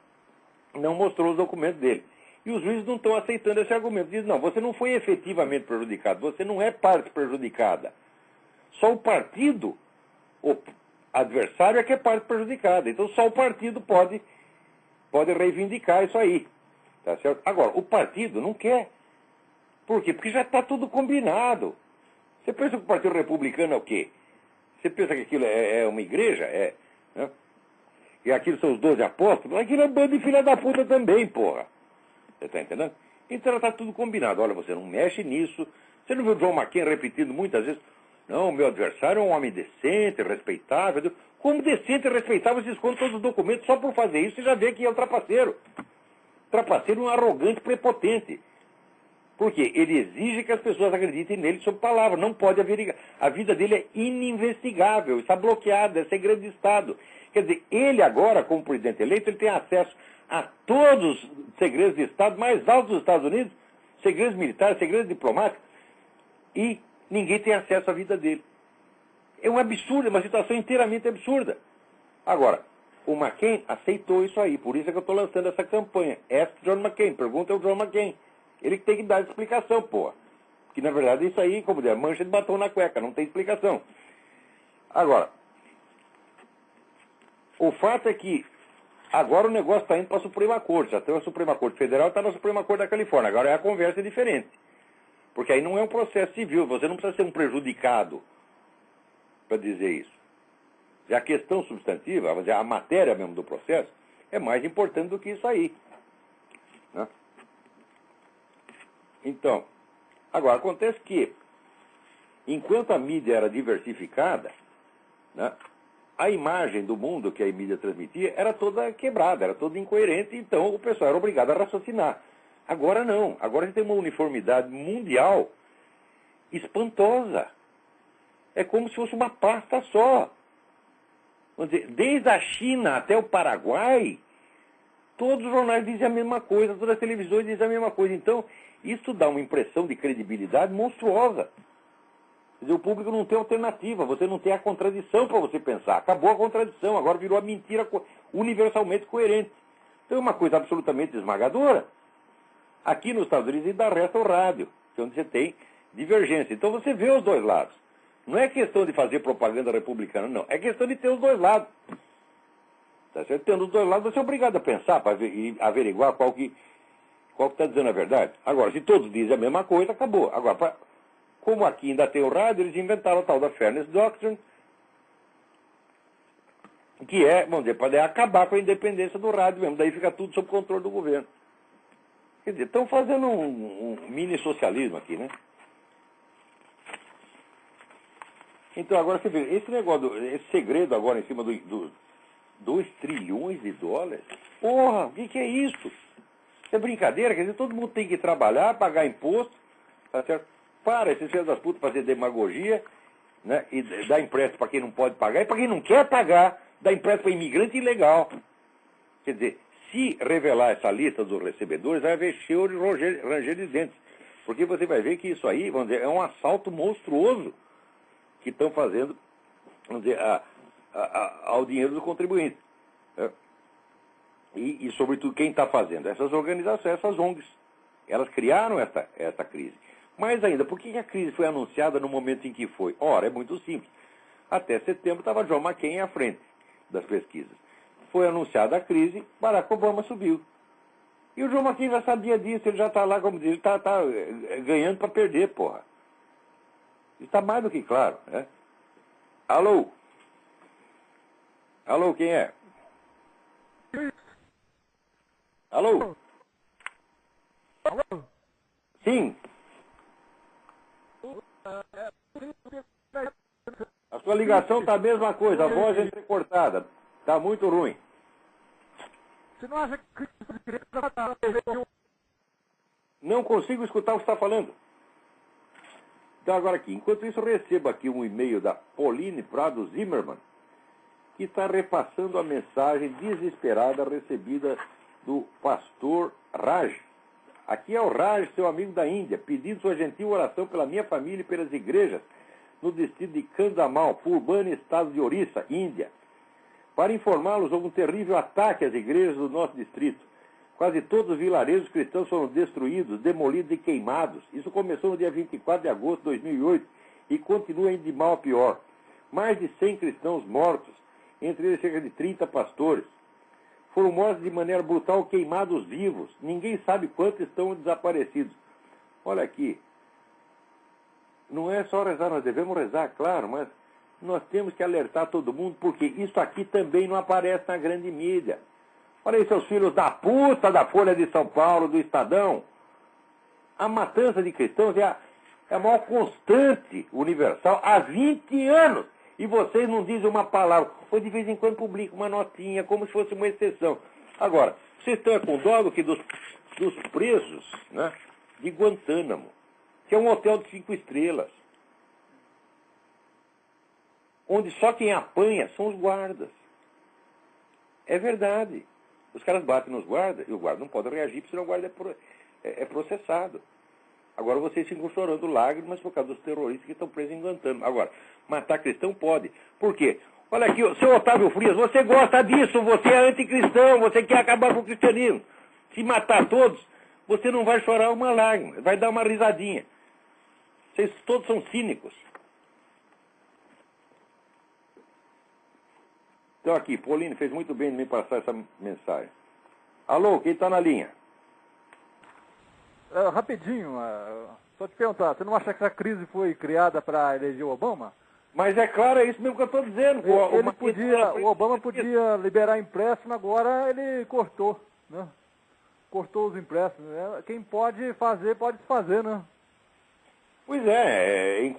não mostrou os documentos dele. E os juízes não estão aceitando esse argumento. Dizem, não, você não foi efetivamente prejudicado, você não é parte prejudicada. Só o partido, o adversário, é que é parte prejudicada. Então, só o partido pode reivindicar isso aí. Tá certo? Agora, o partido não quer. Por quê? Porque já está tudo combinado. Você pensa que o Partido Republicano é o quê? Você pensa que aquilo é uma igreja? Né? E aquilo são os 12 apóstolos? Aquilo é bando de filha da puta também, porra. Você está entendendo? Então está tudo combinado. Olha, você não mexe nisso. Você não viu o John McCain repetindo muitas vezes? Não, o meu adversário é um homem decente, respeitável. Como decente e respeitável, você esconde todos os documentos só por fazer isso, você já vê que é um trapaceiro. Trapaceiro é um arrogante prepotente. Por quê? Ele exige que as pessoas acreditem nele sob palavra. Não pode averiguar. A vida dele é ininvestigável, está bloqueada, é segredo de Estado. Quer dizer, ele agora, como presidente eleito, ele tem acesso a todos os segredos de Estado mais altos dos Estados Unidos, segredos militares, segredos diplomáticos, e ninguém tem acesso à vida dele. É um absurdo, é uma situação inteiramente absurda. Agora, o McCain aceitou isso aí, por isso é que eu estou lançando essa campanha. Ask John McCain, pergunta ao John McCain. Ele que tem que dar explicação, pô. Que na verdade isso aí, como dizer, mancha de batom na cueca, não tem explicação. Agora, o fato é que agora o negócio está indo para a Suprema Corte. Já tem a Suprema Corte Federal, está na Suprema Corte da Califórnia. Agora a conversa é diferente. Porque aí não é um processo civil, você não precisa ser um prejudicado para dizer isso. A questão substantiva, a matéria mesmo do processo, é mais importante do que isso aí. Né? Então, agora, acontece que, enquanto a mídia era diversificada, né, a imagem do mundo que a mídia transmitia era toda quebrada, era toda incoerente, então o pessoal era obrigado a raciocinar. Agora não, agora a gente tem uma uniformidade mundial espantosa. É como se fosse uma pasta só. Vamos dizer, desde a China até o Paraguai, todos os jornais dizem a mesma coisa, todas as televisões dizem a mesma coisa. Então, isso dá uma impressão de credibilidade monstruosa. Quer dizer, o público não tem alternativa, você não tem a contradição para você pensar. Acabou a contradição, agora virou a mentira universalmente coerente. Então é uma coisa absolutamente esmagadora. Aqui nos Estados Unidos ainda resta o rádio, que é onde você tem divergência. Então você vê os dois lados. Não é questão de fazer propaganda republicana, não. É questão de ter os dois lados. Tá certo? Tendo os dois lados, você é obrigado a pensar para averiguar qual que está dizendo a verdade. Agora, se todos dizem a mesma coisa, acabou. Agora, como aqui ainda tem o rádio, eles inventaram a tal da Fairness Doctrine, que é, vamos dizer, para acabar com a independência do rádio mesmo. Daí fica tudo sob controle do governo. Quer dizer, estão fazendo um mini-socialismo aqui, né? Então, agora você vê, esse negócio, esse segredo agora em cima dos 2 trilhões de dólares, porra, o que é isso? Isso é brincadeira, quer dizer, todo mundo tem que trabalhar, pagar imposto, tá certo? Para esses filhos das putas fazer demagogia, né, e dar empréstimo para quem não pode pagar, e para quem não quer pagar, dar empréstimo para imigrante ilegal. Quer dizer, se revelar essa lista dos recebedores, vai haver cheio de ranger de dentes. Porque você vai ver que isso aí, vamos dizer, é um assalto monstruoso que estão fazendo, vamos dizer, ao dinheiro do contribuinte. Né? E, sobretudo, quem está fazendo? Essas organizações, essas ONGs. Elas criaram essa crise. Mais ainda, por que a crise foi anunciada no momento em que foi? Ora, é muito simples. Até setembro estava John McCain à frente das pesquisas. Foi anunciada a crise, Barack Obama subiu. E o John McCain já sabia disso, ele já está lá, como diz, ele está ganhando para perder, porra. Isso está mais do que claro, né? Alô? Alô, quem é? Alô? Alô? Sim. A sua ligação está a mesma coisa, a voz é entrecortada. Está muito ruim. Você não acha que Não consigo escutar o que você está falando. Então, agora aqui, enquanto isso, recebo aqui um e-mail da Pauline Prado Zimmermann, que está repassando a mensagem desesperada recebida do pastor Raj. Aqui é o Raj, seu amigo da Índia, pedindo sua gentil oração pela minha família e pelas igrejas no distrito de Kandamal, Purbani, estado de Orissa, Índia. Para informá-los, houve um terrível ataque às igrejas do nosso distrito. Quase todos os vilarejos cristãos foram destruídos, demolidos e queimados. Isso começou no dia 24 de agosto de 2008 e continua indo de mal a pior. Mais de 100 cristãos mortos, entre eles cerca de 30 pastores. Foram mortos de maneira brutal, queimados vivos. Ninguém sabe quantos estão desaparecidos. Olha aqui. Não é só rezar, nós devemos rezar, claro, mas nós temos que alertar todo mundo, porque isso aqui também não aparece na grande mídia. Olha aí, seus filhos da puta da Folha de São Paulo, do Estadão. A matança de cristãos é a maior constante universal há 20 anos. E vocês não dizem uma palavra. Ou de vez em quando publicam uma notinha, como se fosse uma exceção. Agora, vocês estão com dó do que dos presos, né, de Guantánamo, que é um hotel de 5 estrelas, onde só quem apanha são os guardas. É verdade. Os caras batem nos guardas e o guarda não pode reagir, porque senão o guarda é processado. Agora vocês ficam chorando lágrimas por causa dos terroristas que estão presos em Guantánamo. Agora, matar cristão pode. Por quê? Olha aqui, seu Otávio Frias, você gosta disso, você é anticristão, você quer acabar com o cristianismo. Se matar todos, você não vai chorar uma lágrima, vai dar uma risadinha. Vocês todos são cínicos. Então aqui, Pauline fez muito bem de me passar essa mensagem. Alô, quem está na linha? Rapidinho, só te perguntar, você não acha que essa crise foi criada para eleger o Obama? Mas é claro, é isso mesmo que eu estou dizendo. O Obama podia liberar empréstimo, agora ele cortou, né? Cortou os empréstimos. Quem pode fazer, pode se fazer, né? Pois é,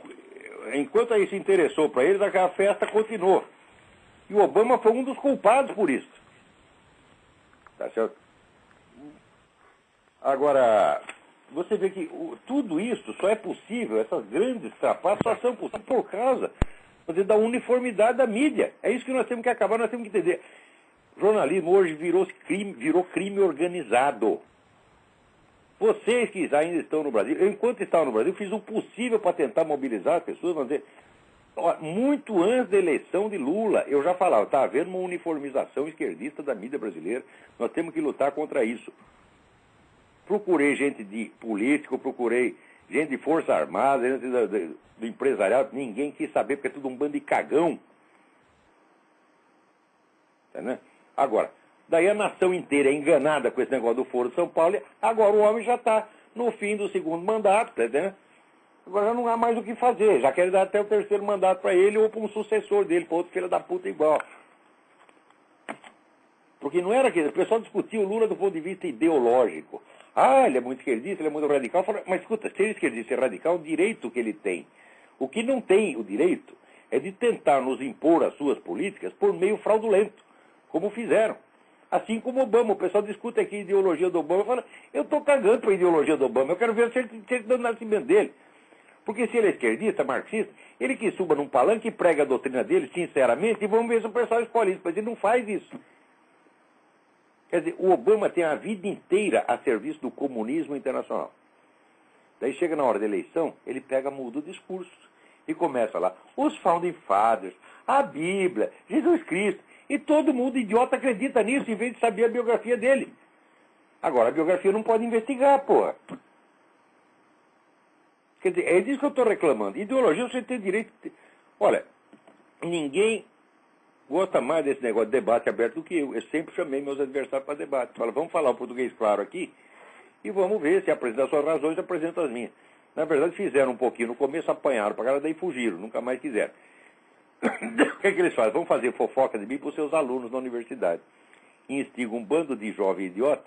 enquanto aí se interessou para eles, a festa continuou. E o Obama foi um dos culpados por isso. Tá certo? Agora, você vê que tudo isso só é possível, essas grandes trapaças só são possíveis por causa da uniformidade da mídia. É isso que nós temos que acabar, nós temos que entender. O jornalismo hoje virou crime organizado. Vocês que ainda estão no Brasil, eu, enquanto estava no Brasil, fiz o possível para tentar mobilizar as pessoas, mas muito antes da eleição de Lula, eu já falava, está havendo uma uniformização esquerdista da mídia brasileira, nós temos que lutar contra isso. Procurei gente de político, procurei gente de Força Armada, gente do empresariado, ninguém quis saber, porque é tudo um bando de cagão. Tá, né? Agora, daí a nação inteira é enganada com esse negócio do Foro de São Paulo, agora o homem já está no fim do segundo mandato, tá entendendo? Agora já não há mais o que fazer, já querem dar até o terceiro mandato para ele ou para um sucessor dele, para outro filho da puta igual. Porque não era aquilo, o pessoal discutia o Lula do ponto de vista ideológico. Ah, ele é muito esquerdista, ele é muito radical. Mas escuta, ser esquerdista e radical é o direito que ele tem. O que não tem o direito é de tentar nos impor as suas políticas por meio fraudulento, como fizeram. Assim como Obama, o pessoal discute aqui a ideologia do Obama, fala, eu estou cagando para a ideologia do Obama, eu quero ver a certidão do nascimento dele. Porque se ele é esquerdista, marxista, ele que suba num palanque e prega a doutrina dele, sinceramente, e vamos ver se o pessoal escolhe isso, mas ele não faz isso. Quer dizer, o Obama tem a vida inteira a serviço do comunismo internacional. Daí chega na hora da eleição, ele muda o discurso e começa lá, os Founding Fathers, a Bíblia, Jesus Cristo, e todo mundo idiota acredita nisso em vez de saber a biografia dele. Agora, a biografia não pode investigar, porra. Quer dizer, é disso que eu estou reclamando. Ideologia você tem direito... Olha, ninguém gosta mais desse negócio de debate aberto do que eu. Eu sempre chamei meus adversários para debate. Falo, vamos falar o português claro aqui e vamos ver se apresentar suas razões, apresenta as minhas. Na verdade, fizeram um pouquinho no começo, apanharam para cara, daí fugiram, nunca mais quiseram. O que é que eles fazem? Vão fazer fofoca de mim para os seus alunos na universidade. Instigam um bando de jovem idiota,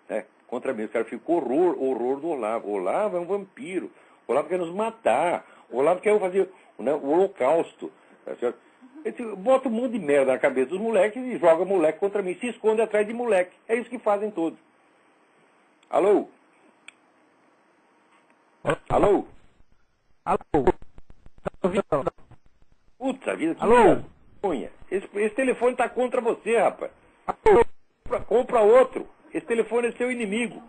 né, contra mim. Os caras ficam horror do Olavo. O Olavo é um vampiro. O Olavo quer nos matar. O Olavo quer fazer, né, o holocausto. Tá certo? Bota um monte de merda na cabeça dos moleques e joga moleque contra mim. Se esconde atrás de moleque. É isso que fazem todos. Alô? Alô? Alô? Tá ouvindo? Puta vida, que alô? vergonha. Esse telefone tá contra você, rapaz. Alô? Compra outro. Esse telefone é seu inimigo.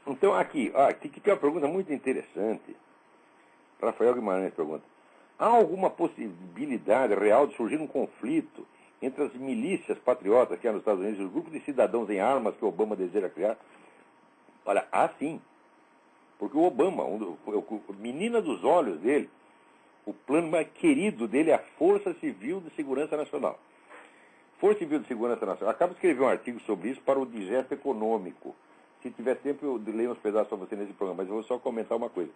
Então, aqui tem uma pergunta muito interessante. Rafael Guimarães pergunta. Há alguma possibilidade real de surgir um conflito entre as milícias patriotas que há nos Estados Unidos e os grupos de cidadãos em armas que o Obama deseja criar? Olha, há sim. Porque o Obama, menina dos olhos dele, o plano mais querido dele é a Força Civil de Segurança Nacional. Força Civil de Segurança Nacional. Acabo de escrever um artigo sobre isso para o Digesto Econômico. Se tiver tempo, eu leio uns pedaços para você nesse programa, mas eu vou só comentar uma coisa.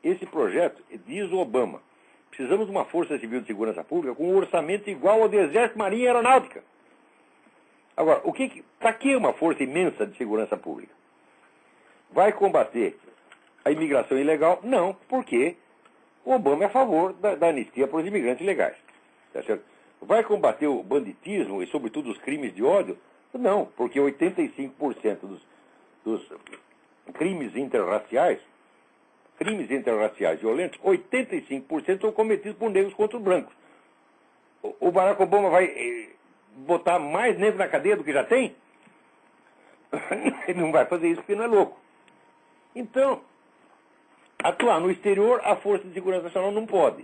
Esse projeto, diz o Obama, precisamos de uma Força Civil de Segurança Pública com um orçamento igual ao do Exército, Marinha e Aeronáutica. Agora, para que uma força imensa de segurança pública? Vai combater a imigração ilegal? Não, porque o Obama é a favor da anistia para os imigrantes ilegais. Tá certo? Vai combater o banditismo e, sobretudo, os crimes de ódio? Não, porque 85% dos crimes interraciais crimes interraciais violentos, 85% são cometidos por negros contra os brancos. O Barack Obama vai botar mais negros na cadeia do que já tem? Ele não vai fazer isso porque não é louco. Então, atuar no exterior, a Força de Segurança Nacional não pode.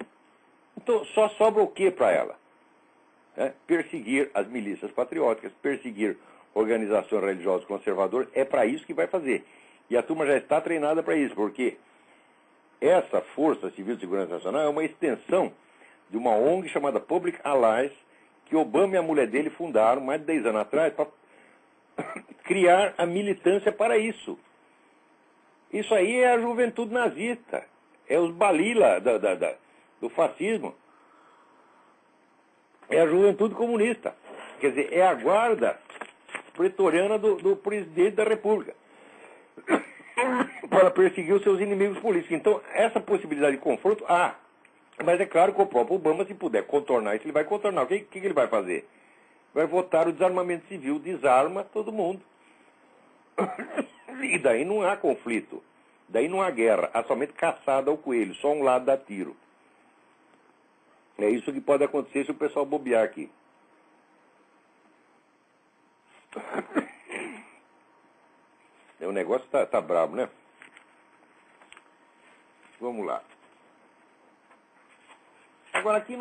Então, só sobra o que para ela? Perseguir as milícias patrióticas, perseguir organizações religiosas conservadoras, é para isso que vai fazer. E a turma já está treinada para isso, porque essa Força Civil de Segurança Nacional é uma extensão de uma ONG chamada Public Allies, que Obama e a mulher dele fundaram mais de 10 anos atrás para criar a militância para isso. Isso aí é a juventude nazista, é os balila do fascismo. É a juventude comunista. Quer dizer, é a guarda pretoriana do presidente da República para perseguir os seus inimigos políticos. Então, essa possibilidade de confronto, mas é claro que o próprio Obama, se puder contornar isso, ele vai contornar. O que ele vai fazer? Vai votar o desarmamento civil, desarma todo mundo. E daí não há conflito. Daí não há guerra. Há somente caçada ao coelho. Só um lado dá tiro. É isso que pode acontecer se o pessoal bobear aqui. O negócio tá brabo, né? Vamos lá. Agora, aqui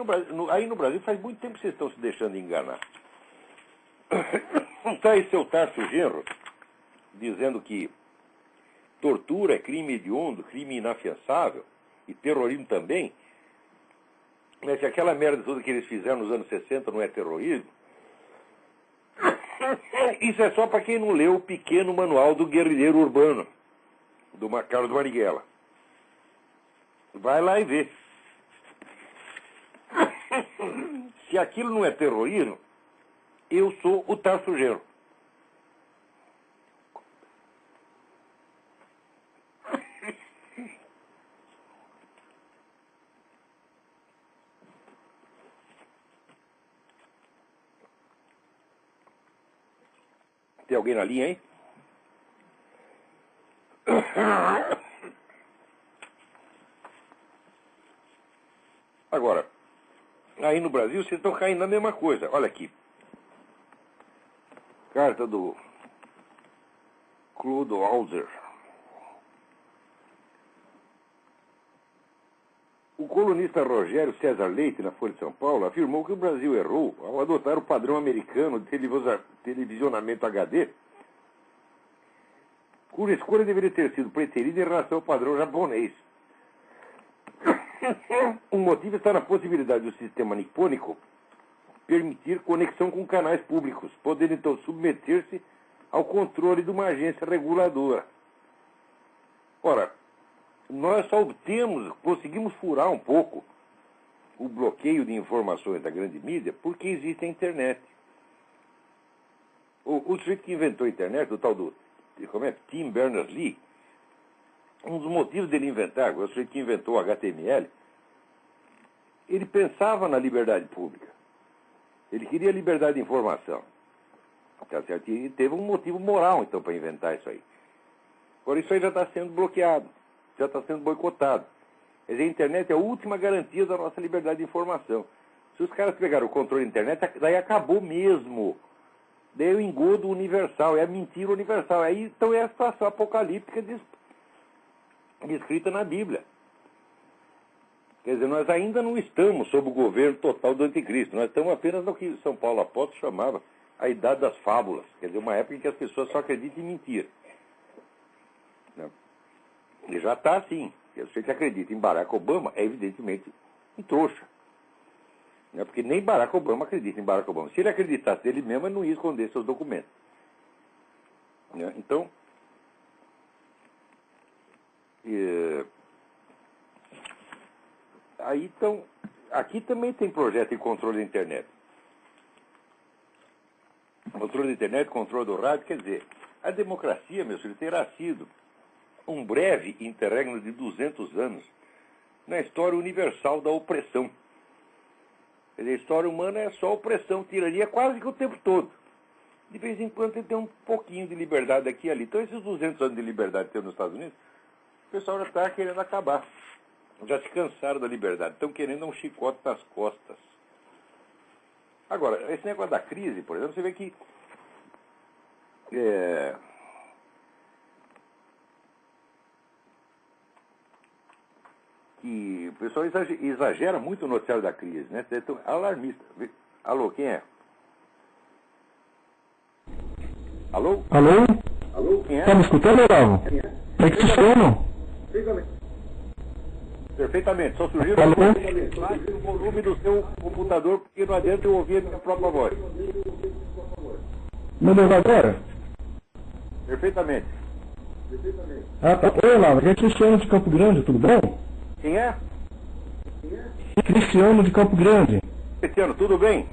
aí no Brasil faz muito tempo que vocês estão se deixando enganar. Está aí seu Tarso Genro dizendo que tortura é crime hediondo, crime inafiançável, e terrorismo também. Mas se aquela merda toda que eles fizeram nos anos 60 não é terrorismo, isso é só para quem não leu o pequeno manual do guerrilheiro urbano, do Carlos Marighella. Vai lá e vê. Se aquilo não é terrorismo, eu sou o Tarso Genro. Tem alguém na linha, hein? Agora, aí no Brasil vocês estão caindo na mesma coisa. Olha aqui. Carta do Clodo Alzer. O colunista Rogério César Leite, na Folha de São Paulo, afirmou que o Brasil errou ao adotar o padrão americano de televisionamento HD, cuja escolha deveria ter sido preterida em relação ao padrão japonês. O motivo está na possibilidade do sistema nipônico permitir conexão com canais públicos, podendo então submeter-se ao controle de uma agência reguladora. Ora, nós só conseguimos furar um pouco o bloqueio de informações da grande mídia porque existe a internet. O sujeito que inventou a internet, o tal do Tim Berners-Lee, um dos motivos dele inventar, o sujeito que inventou o HTML, ele pensava na liberdade pública. Ele queria liberdade de informação. Tá certo? E teve um motivo moral, então, para inventar isso aí. Agora, isso aí já está sendo bloqueado, já está sendo boicotado. Quer dizer, a internet é a última garantia da nossa liberdade de informação. Se os caras pegaram o controle da internet, daí acabou mesmo. Daí é o engodo universal, é a mentira universal. Aí, então, é a situação apocalíptica descrita na Bíblia. Quer dizer, nós ainda não estamos sob o governo total do anticristo. Nós estamos apenas no que São Paulo Apóstolo chamava a idade das fábulas. Quer dizer, uma época em que as pessoas só acreditam em mentira. E já está assim. Você que acredita em Barack Obama é evidentemente um trouxa. Porque nem Barack Obama acredita em Barack Obama. Se ele acreditasse nele mesmo, ele não ia esconder seus documentos. Então, aqui também tem projeto de controle da internet. Controle da internet, controle do rádio, quer dizer, a democracia, meu filho, terá sido um breve interregno de 200 anos na história universal da opressão. Quer dizer, a história humana é só opressão, tirania quase que o tempo todo. De vez em quando tem um pouquinho de liberdade aqui e ali. Então, esses 200 anos de liberdade que tem nos Estados Unidos O pessoal já está querendo acabar. Já se cansaram da liberdade. Estão querendo um chicote nas costas. Agora, esse negócio da crise, por exemplo, você vê que o pessoal exagera muito o noticiário da crise, né? Então, alarmista. Alô, quem é? Alô? Alô? Alô, quem é? Tá me escutando, Olavo? É Cristiano. Perfeitamente. Só sugiro Alô? baixe o volume do seu computador, porque não adianta eu ouvir a minha própria voz. Melhorou agora? Perfeitamente. Ah, tá. Oi, Olavo, aqui é Cristiano de Campo Grande, tudo bom? Quem é? Cristiano de Campo Grande. Cristiano, tudo bem?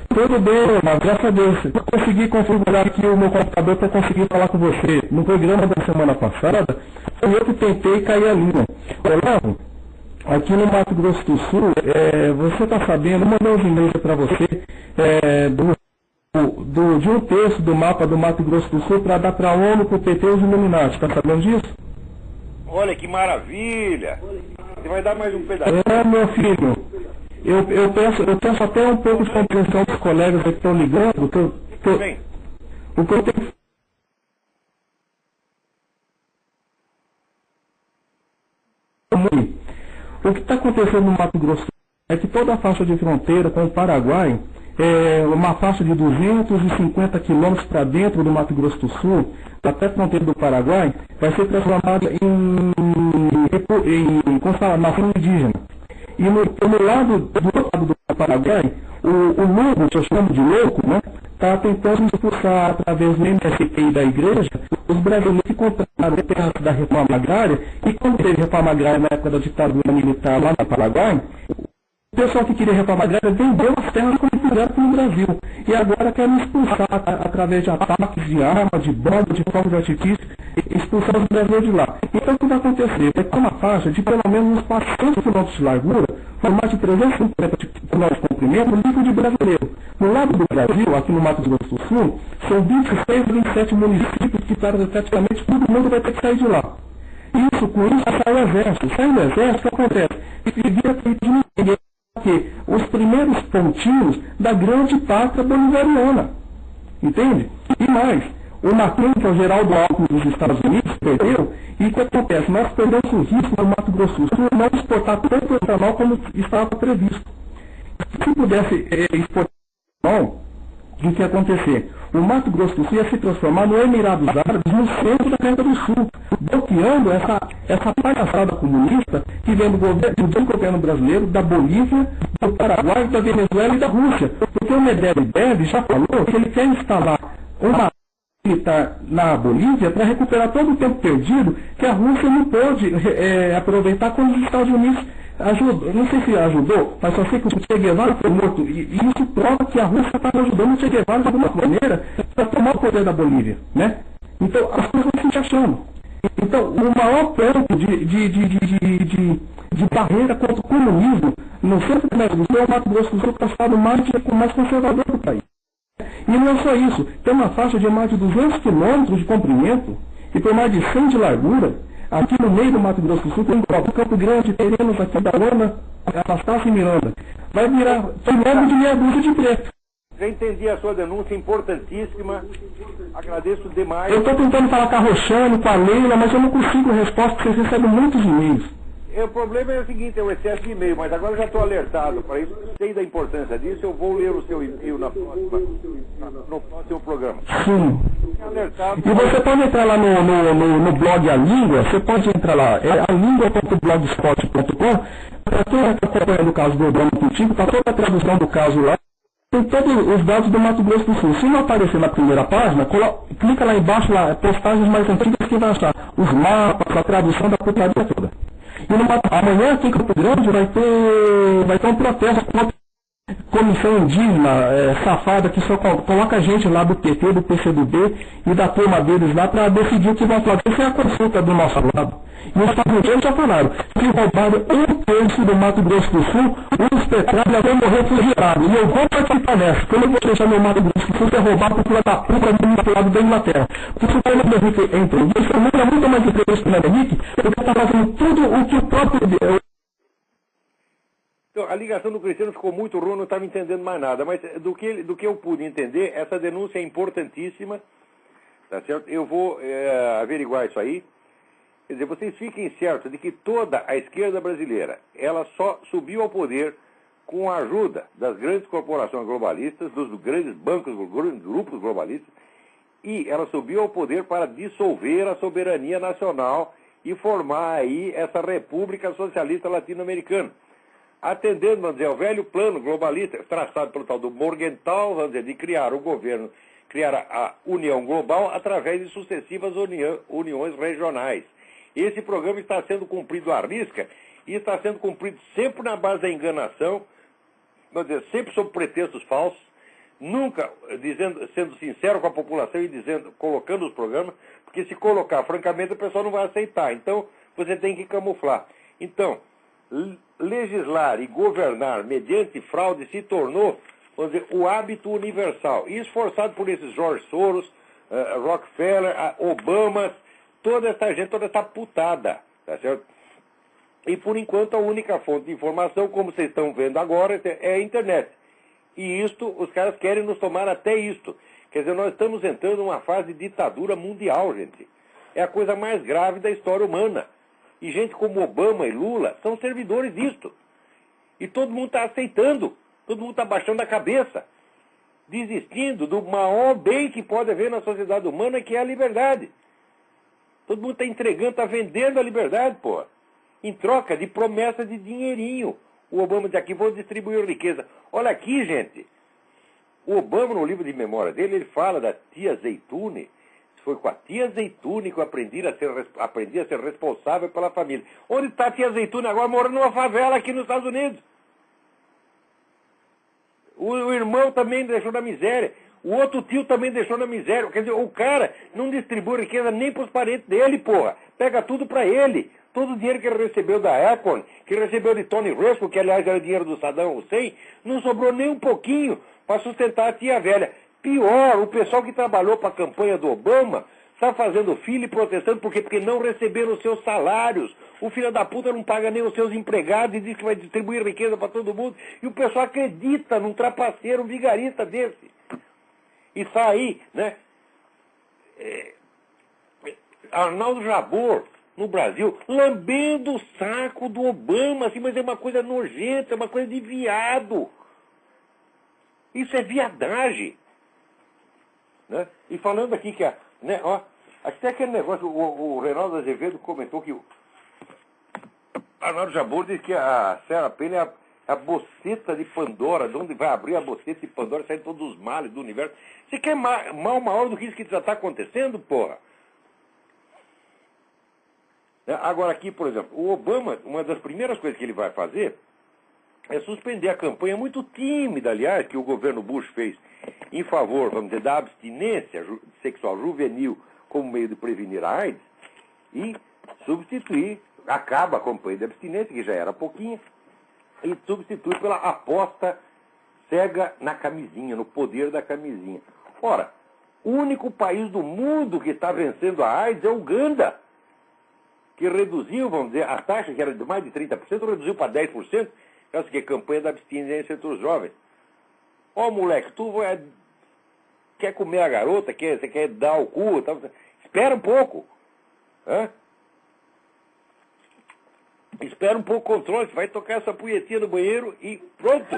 Tudo bem, Olavo, graças a Deus. Eu consegui configurar aqui o meu computador para conseguir falar com você. No programa da semana passada, foi eu que tentei cair a linha. Olavo, aqui no Mato Grosso do Sul, você está sabendo, eu mandei uns e-mails para você de um terço do mapa do Mato Grosso do Sul para dar para a ONU, para o PT e os Illuminati. Está sabendo disso? Olha que maravilha! Você vai dar mais um pedacinho. Meu filho, eu peço até um pouco de compreensão dos colegas que estão ligando. Bem. O que eu tenho. O que está acontecendo no Mato Grosso é que toda a faixa de fronteira com o Paraguai, uma faixa de 250 quilômetros para dentro do Mato Grosso do Sul, até a fronteira do Paraguai, vai ser transformada em nação indígena. E no lado do outro lado do Paraguai, o Lugo, que eu chamo de louco, né, está tentando expulsar através do MST e da igreja os brasileiros que compraram terras da reforma agrária, e quando teve reforma agrária na época da ditadura militar lá no Paraguai, o pessoal que queria reforma agrária vendeu as terras como fizeram no Brasil. E agora querem expulsar, através de ataques de armas, de bombas, de fogos de artifício, expulsar os brasileiros de lá. Então o que vai acontecer? Vai ter uma faixa de pelo menos uns 400 quilômetros de largura, por mais de 350 quilômetros de comprimento, livre de brasileiro. No lado do Brasil, aqui no Mato Grosso do Sul, são 26 ou 27 municípios que praticamente todo mundo vai ter que sair de lá. Com isso sai o exército. Sai o exército, o que acontece? E vira feito de ninguém. Que os primeiros pontinhos da grande pátria bolivariana. Entende? E mais, o Macron, que é o Geraldo Alckmin dos Estados Unidos, perdeu, e o que acontece? Nós perdemos o risco no Mato Grosso do Sul não exportar tanto etanol como estava previsto. Se pudesse exportar etanol, o que ia acontecer? O Mato Grosso do Sul ia se transformar no Emirados Árabes, no centro da América do Sul, bloqueando essa palhaçada comunista que vem do governo brasileiro, da Bolívia, do Paraguai, da Venezuela e da Rússia. Porque o Medvedev já falou que ele quer instalar uma militar na Bolívia para recuperar todo o tempo perdido que a Rússia não pôde aproveitar quando os Estados Unidos ajudou. Não sei se ajudou, mas só sei que o Che Guevara foi morto. E isso prova que a Rússia está ajudando o Che Guevara de alguma maneira para tomar o poder da Bolívia, né? Então as coisas vão se encaixando. Então o maior ponto de barreira contra o comunismo no centro do Mato Grosso é o Mato Grosso do Sul, que é o estado mais conservador do país. E não é só isso, tem uma faixa de mais de 200 quilômetros de comprimento e por mais de 100 de largura, aqui no meio do Mato Grosso do Sul, tem Campo Grande, terrenos aqui da Lona, Anastácio e Miranda. Vai virar logo de meia dúzia de preto. Já entendi a sua denúncia, importantíssima. Agradeço demais. Eu estou tentando falar com a Roxane, com a Leila, mas eu não consigo resposta, porque vocês recebem muitos e-mails. O problema é o seguinte, é o excesso de e-mail, mas agora eu já estou alertado para isso, sei da importância disso, eu vou ler o seu e-mail no próximo programa. Sim. E você pode entrar lá no blog A Língua, você pode entrar lá, é alingua.blogspot.com, para quem está acompanhando o caso do Obama contigo, está toda a tradução do caso lá, tem todos os dados do Mato Grosso do Sul. Se não aparecer na primeira página, clica lá embaixo, lá, postagens mais antigas que vai achar os mapas, a tradução da portaria toda. E amanhã aqui em Campo Grande vai ter um protesto comissão indígena safada que só coloca a gente lá do PT, do PCdoB e da turma deles lá para decidir o que vão fazer. Essa é a consulta do nosso lado. E os Estados Unidos já falaram que roubaram 1/3 do Mato Grosso do Sul, os petralhas vão morrer fugilados. E eu vou participar nessa. Como eu vou deixar meu Mato Grosso do Sul ser roubado por causa da puta do lado da Inglaterra? Porque o Fernando Henrique entrou. E isso é muito mais interessante para o Fernando Henrique, porque está fazendo tudo o que o próprio... Então, a ligação do Cristiano ficou muito ruim, não estava entendendo mais nada. Mas do que eu pude entender, essa denúncia é importantíssima. Tá certo? Eu vou averiguar isso aí. Quer dizer, vocês fiquem certos de que toda a esquerda brasileira, ela só subiu ao poder com a ajuda das grandes corporações globalistas, dos grandes bancos, grandes grupos globalistas, e ela subiu ao poder para dissolver a soberania nacional e formar aí essa República Socialista Latino-Americana, atendendo, vamos dizer, ao velho plano globalista, traçado pelo tal do Morgenthau, vamos dizer, de criar o governo, criar a União Global através de sucessivas uniões regionais. Esse programa está sendo cumprido à risca e está sendo cumprido sempre na base da enganação, vamos dizer, sempre sob pretextos falsos, nunca sendo sincero com a população e colocando os programas, porque se colocar, francamente, a pessoa não vai aceitar. Então, você tem que camuflar. Então, legislar e governar mediante fraude se tornou, vamos dizer, o hábito universal. E esforçado por esses George Soros, Rockefeller, Obama, toda essa gente, toda essa putada, tá certo? E, por enquanto, a única fonte de informação, como vocês estão vendo agora, é a internet. E isto, os caras querem nos tomar até isto. Quer dizer, nós estamos entrando numa fase de ditadura mundial, gente. É a coisa mais grave da história humana. E gente como Obama e Lula são servidores disto. E todo mundo está aceitando. Todo mundo está baixando a cabeça. Desistindo do maior bem que pode haver na sociedade humana, que é a liberdade. Todo mundo está entregando, está vendendo a liberdade, pô. Em troca de promessa de dinheirinho. O Obama diz aqui, vou distribuir riqueza. Olha aqui, gente. O Obama, no livro de memória dele, ele fala da tia Zeitune. Foi com a tia Zeitune que eu aprendi a ser responsável pela família. Onde está a tia Zeitune agora? Morando numa favela aqui nos Estados Unidos. O irmão também deixou na miséria. O outro tio também deixou na miséria. Quer dizer, o cara não distribui riqueza nem para os parentes dele, porra. Pega tudo para ele. Todo o dinheiro que ele recebeu da Apple, que ele recebeu de Tony Russell, que aliás era o dinheiro do Saddam Hussein, não sobrou nem um pouquinho para sustentar a tia velha. Pior, o pessoal que trabalhou para a campanha do Obama está fazendo fila e protestando porque não receberam os seus salários. O filho da puta não paga nem os seus empregados e diz que vai distribuir riqueza para todo mundo. E o pessoal acredita num trapaceiro, um vigarista desse. E está aí, né? Arnaldo Jabor, no Brasil, lambendo o saco do Obama, assim, mas é uma coisa nojenta, é uma coisa de viado. Isso é viadagem. Né? E falando aqui que né, ó, até aquele negócio, o Reinaldo Azevedo comentou que o Arnaldo Jabor diz que a Sarah Palin é a boceta de Pandora, de onde vai abrir a boceta de Pandora, sair todos os males do universo. Você quer mal maior do que isso que já está acontecendo, porra? Agora aqui, por exemplo, o Obama, uma das primeiras coisas que ele vai fazer é suspender a campanha muito tímida, aliás, que o governo Bush fez em favor, vamos dizer, da abstinência sexual juvenil como meio de prevenir a AIDS e substituir, acaba a campanha de abstinência, que já era pouquinha, e substitui pela aposta cega na camisinha, no poder da camisinha. Ora, o único país do mundo que está vencendo a AIDS é o Uganda, que reduziu, vamos dizer, a taxa, que era de mais de 30%, reduziu para 10%, essa que é a campanha da abstinência entre os jovens. Ó, moleque, tu quer comer a garota, você quer dar o cu, tá? Espera um pouco. Hã? Espera um pouco o controle, você vai tocar essa punhetinha no banheiro e pronto.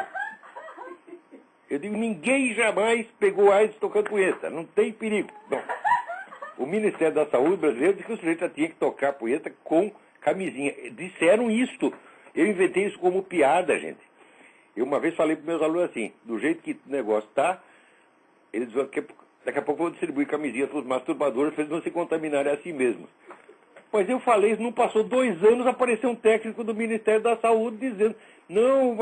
Eu digo, ninguém jamais pegou AIDS tocando punheta, não tem perigo. Não. O Ministério da Saúde brasileiro disse que o sujeito tinha que tocar punheta com camisinha. Disseram isto. Eu inventei isso como piada, gente. Eu uma vez falei para meus alunos assim, do jeito que o negócio está, eles vão, daqui a pouco eu vou distribuir camisinha para os masturbadores para eles não se contaminarem a si mesmos. Mas eu falei, não passou 2 anos, apareceu um técnico do Ministério da Saúde dizendo, não,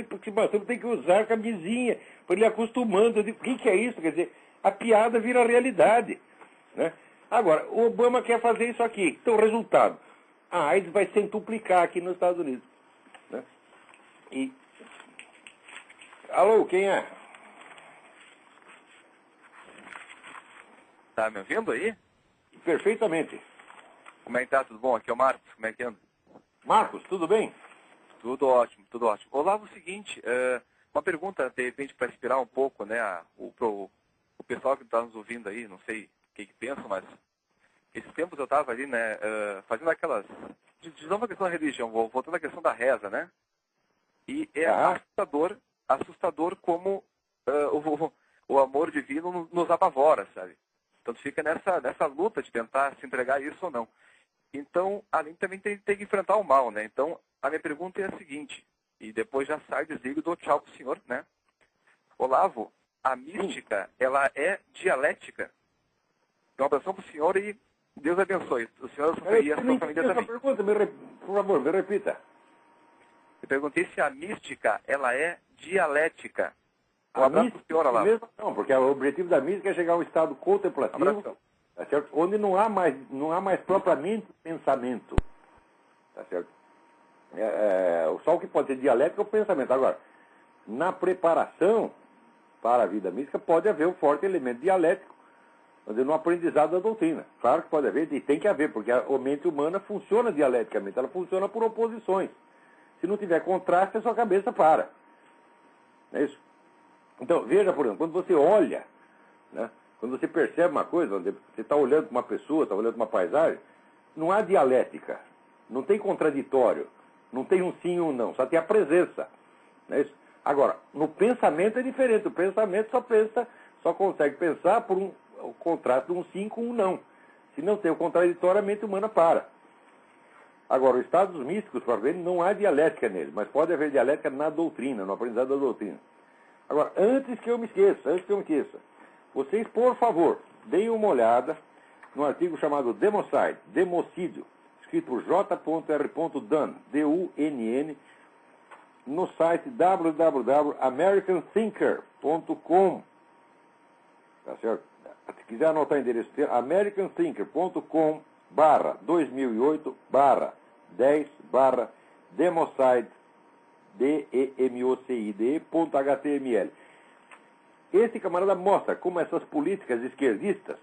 porque nós tem que usar camisinha, para ele ir acostumando. Eu digo, o que é isso? Quer dizer, a piada vira realidade. Né? Agora, o Obama quer fazer isso aqui. Então, o resultado, a AIDS vai centuplicar aqui nos Estados Unidos. Né? E... Alô, quem é? Tá me ouvindo aí? Perfeitamente. Como é que tá? Tudo bom? Aqui é o Marcos. Como é que anda? Marcos, tudo bem? Tudo ótimo, tudo ótimo. Olavo, o seguinte, uma pergunta, de repente, para inspirar um pouco, né, o pessoal que está nos ouvindo aí, não sei o que pensam, mas esses tempos eu estava ali, né, fazendo aquelas... De novo a questão da religião, voltando à questão da reza, né? E é assustador como o amor divino nos apavora, sabe? Então tu fica nessa luta de tentar se entregar a isso ou não. Então, além também tem que enfrentar o mal, né? Então, a minha pergunta é a seguinte, e depois já sai, desligo e dou tchau pro senhor, né? Olavo, a mística, ela é dialética? É uma abração pro senhor e Deus abençoe. O senhor e a sua família também. Pergunta, por favor, me repita. Eu perguntei se a mística, ela é dialética. Um abraço pro senhor, Olavo. Não, porque o objetivo da mística é chegar a um estado contemplativo, tá certo? Onde não há mais propriamente pensamento. Tá certo? Só o que pode ser dialético é o pensamento. Agora, na preparação para a vida mística, pode haver um forte elemento dialético, no aprendizado da doutrina. Claro que pode haver, e tem que haver, porque a mente humana funciona dialeticamente, ela funciona por oposições. Se não tiver contraste, a sua cabeça para. É isso? Então, veja, por exemplo, quando você olha, né, quando você percebe uma coisa, onde você está olhando para uma pessoa, está olhando para uma paisagem, não há dialética, não tem contraditório, não tem um sim e um não, só tem a presença. Não é isso? Agora, no pensamento é diferente, o pensamento só consegue pensar por o contraste de um sim com um não. Se não tem o contraditório, a mente humana para. Agora, os estados místicos, para ver, não há dialética neles, mas pode haver dialética na doutrina, no aprendizado da doutrina. Agora, antes que eu me esqueça, vocês, por favor, deem uma olhada no artigo chamado Democide, Democídio, escrito por J.R. Dunn, D-U-N-N, no site www.americanthinker.com. Tá certo? Se quiser anotar o endereço, americanthinker.com/2008/10/Democide, DEMOCID.html. Esse camarada mostra como essas políticas esquerdistas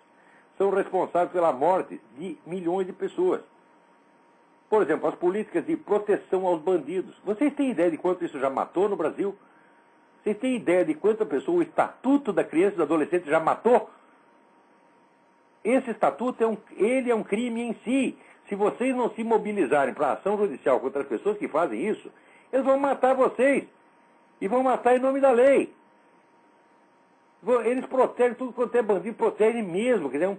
são responsáveis pela morte de milhões de pessoas. Por exemplo, as políticas de proteção aos bandidos. Vocês têm ideia de quanto isso já matou no Brasil? Vocês têm ideia de quanta pessoa o Estatuto da Criança e do Adolescente já matou? Esse estatuto é um crime em si. Se vocês não se mobilizarem para a ação judicial contra as pessoas que fazem isso, eles vão matar vocês. E vão matar em nome da lei. Eles protegem tudo quanto é bandido, protegem mesmo. Quer dizer,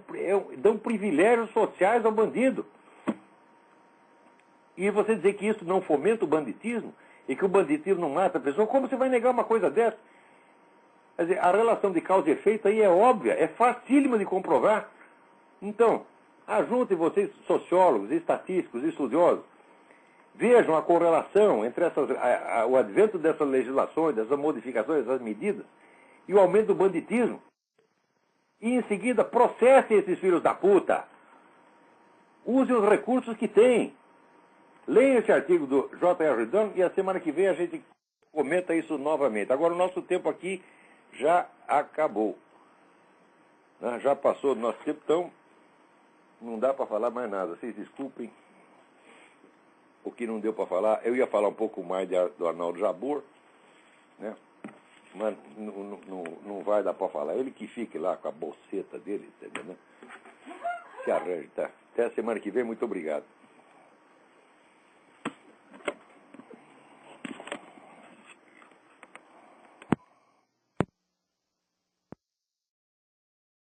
dão privilégios sociais ao bandido. E você dizer que isso não fomenta o banditismo, e que o banditismo não mata a pessoa, como você vai negar uma coisa dessa? Quer dizer, a relação de causa e efeito aí é óbvia, é facílima de comprovar. Então, ajuntem vocês, sociólogos, estatísticos, estudiosos, vejam a correlação entre o advento dessas legislações, dessas modificações, dessas medidas, e o aumento do banditismo. E, em seguida, processem esses filhos da puta. Usem os recursos que têm. Leiam esse artigo do J.R. Dunn e a semana que vem a gente comenta isso novamente. Agora, o nosso tempo aqui já acabou. Já passou o nosso tempo, então não dá para falar mais nada. Vocês desculpem o que não deu para falar. Eu ia falar um pouco mais do Arnaldo Jabor, né? Mas não vai dar para falar. Ele que fique lá com a bolseta dele, entendeu? Né? Se arranje, tá? Até a semana que vem, muito obrigado.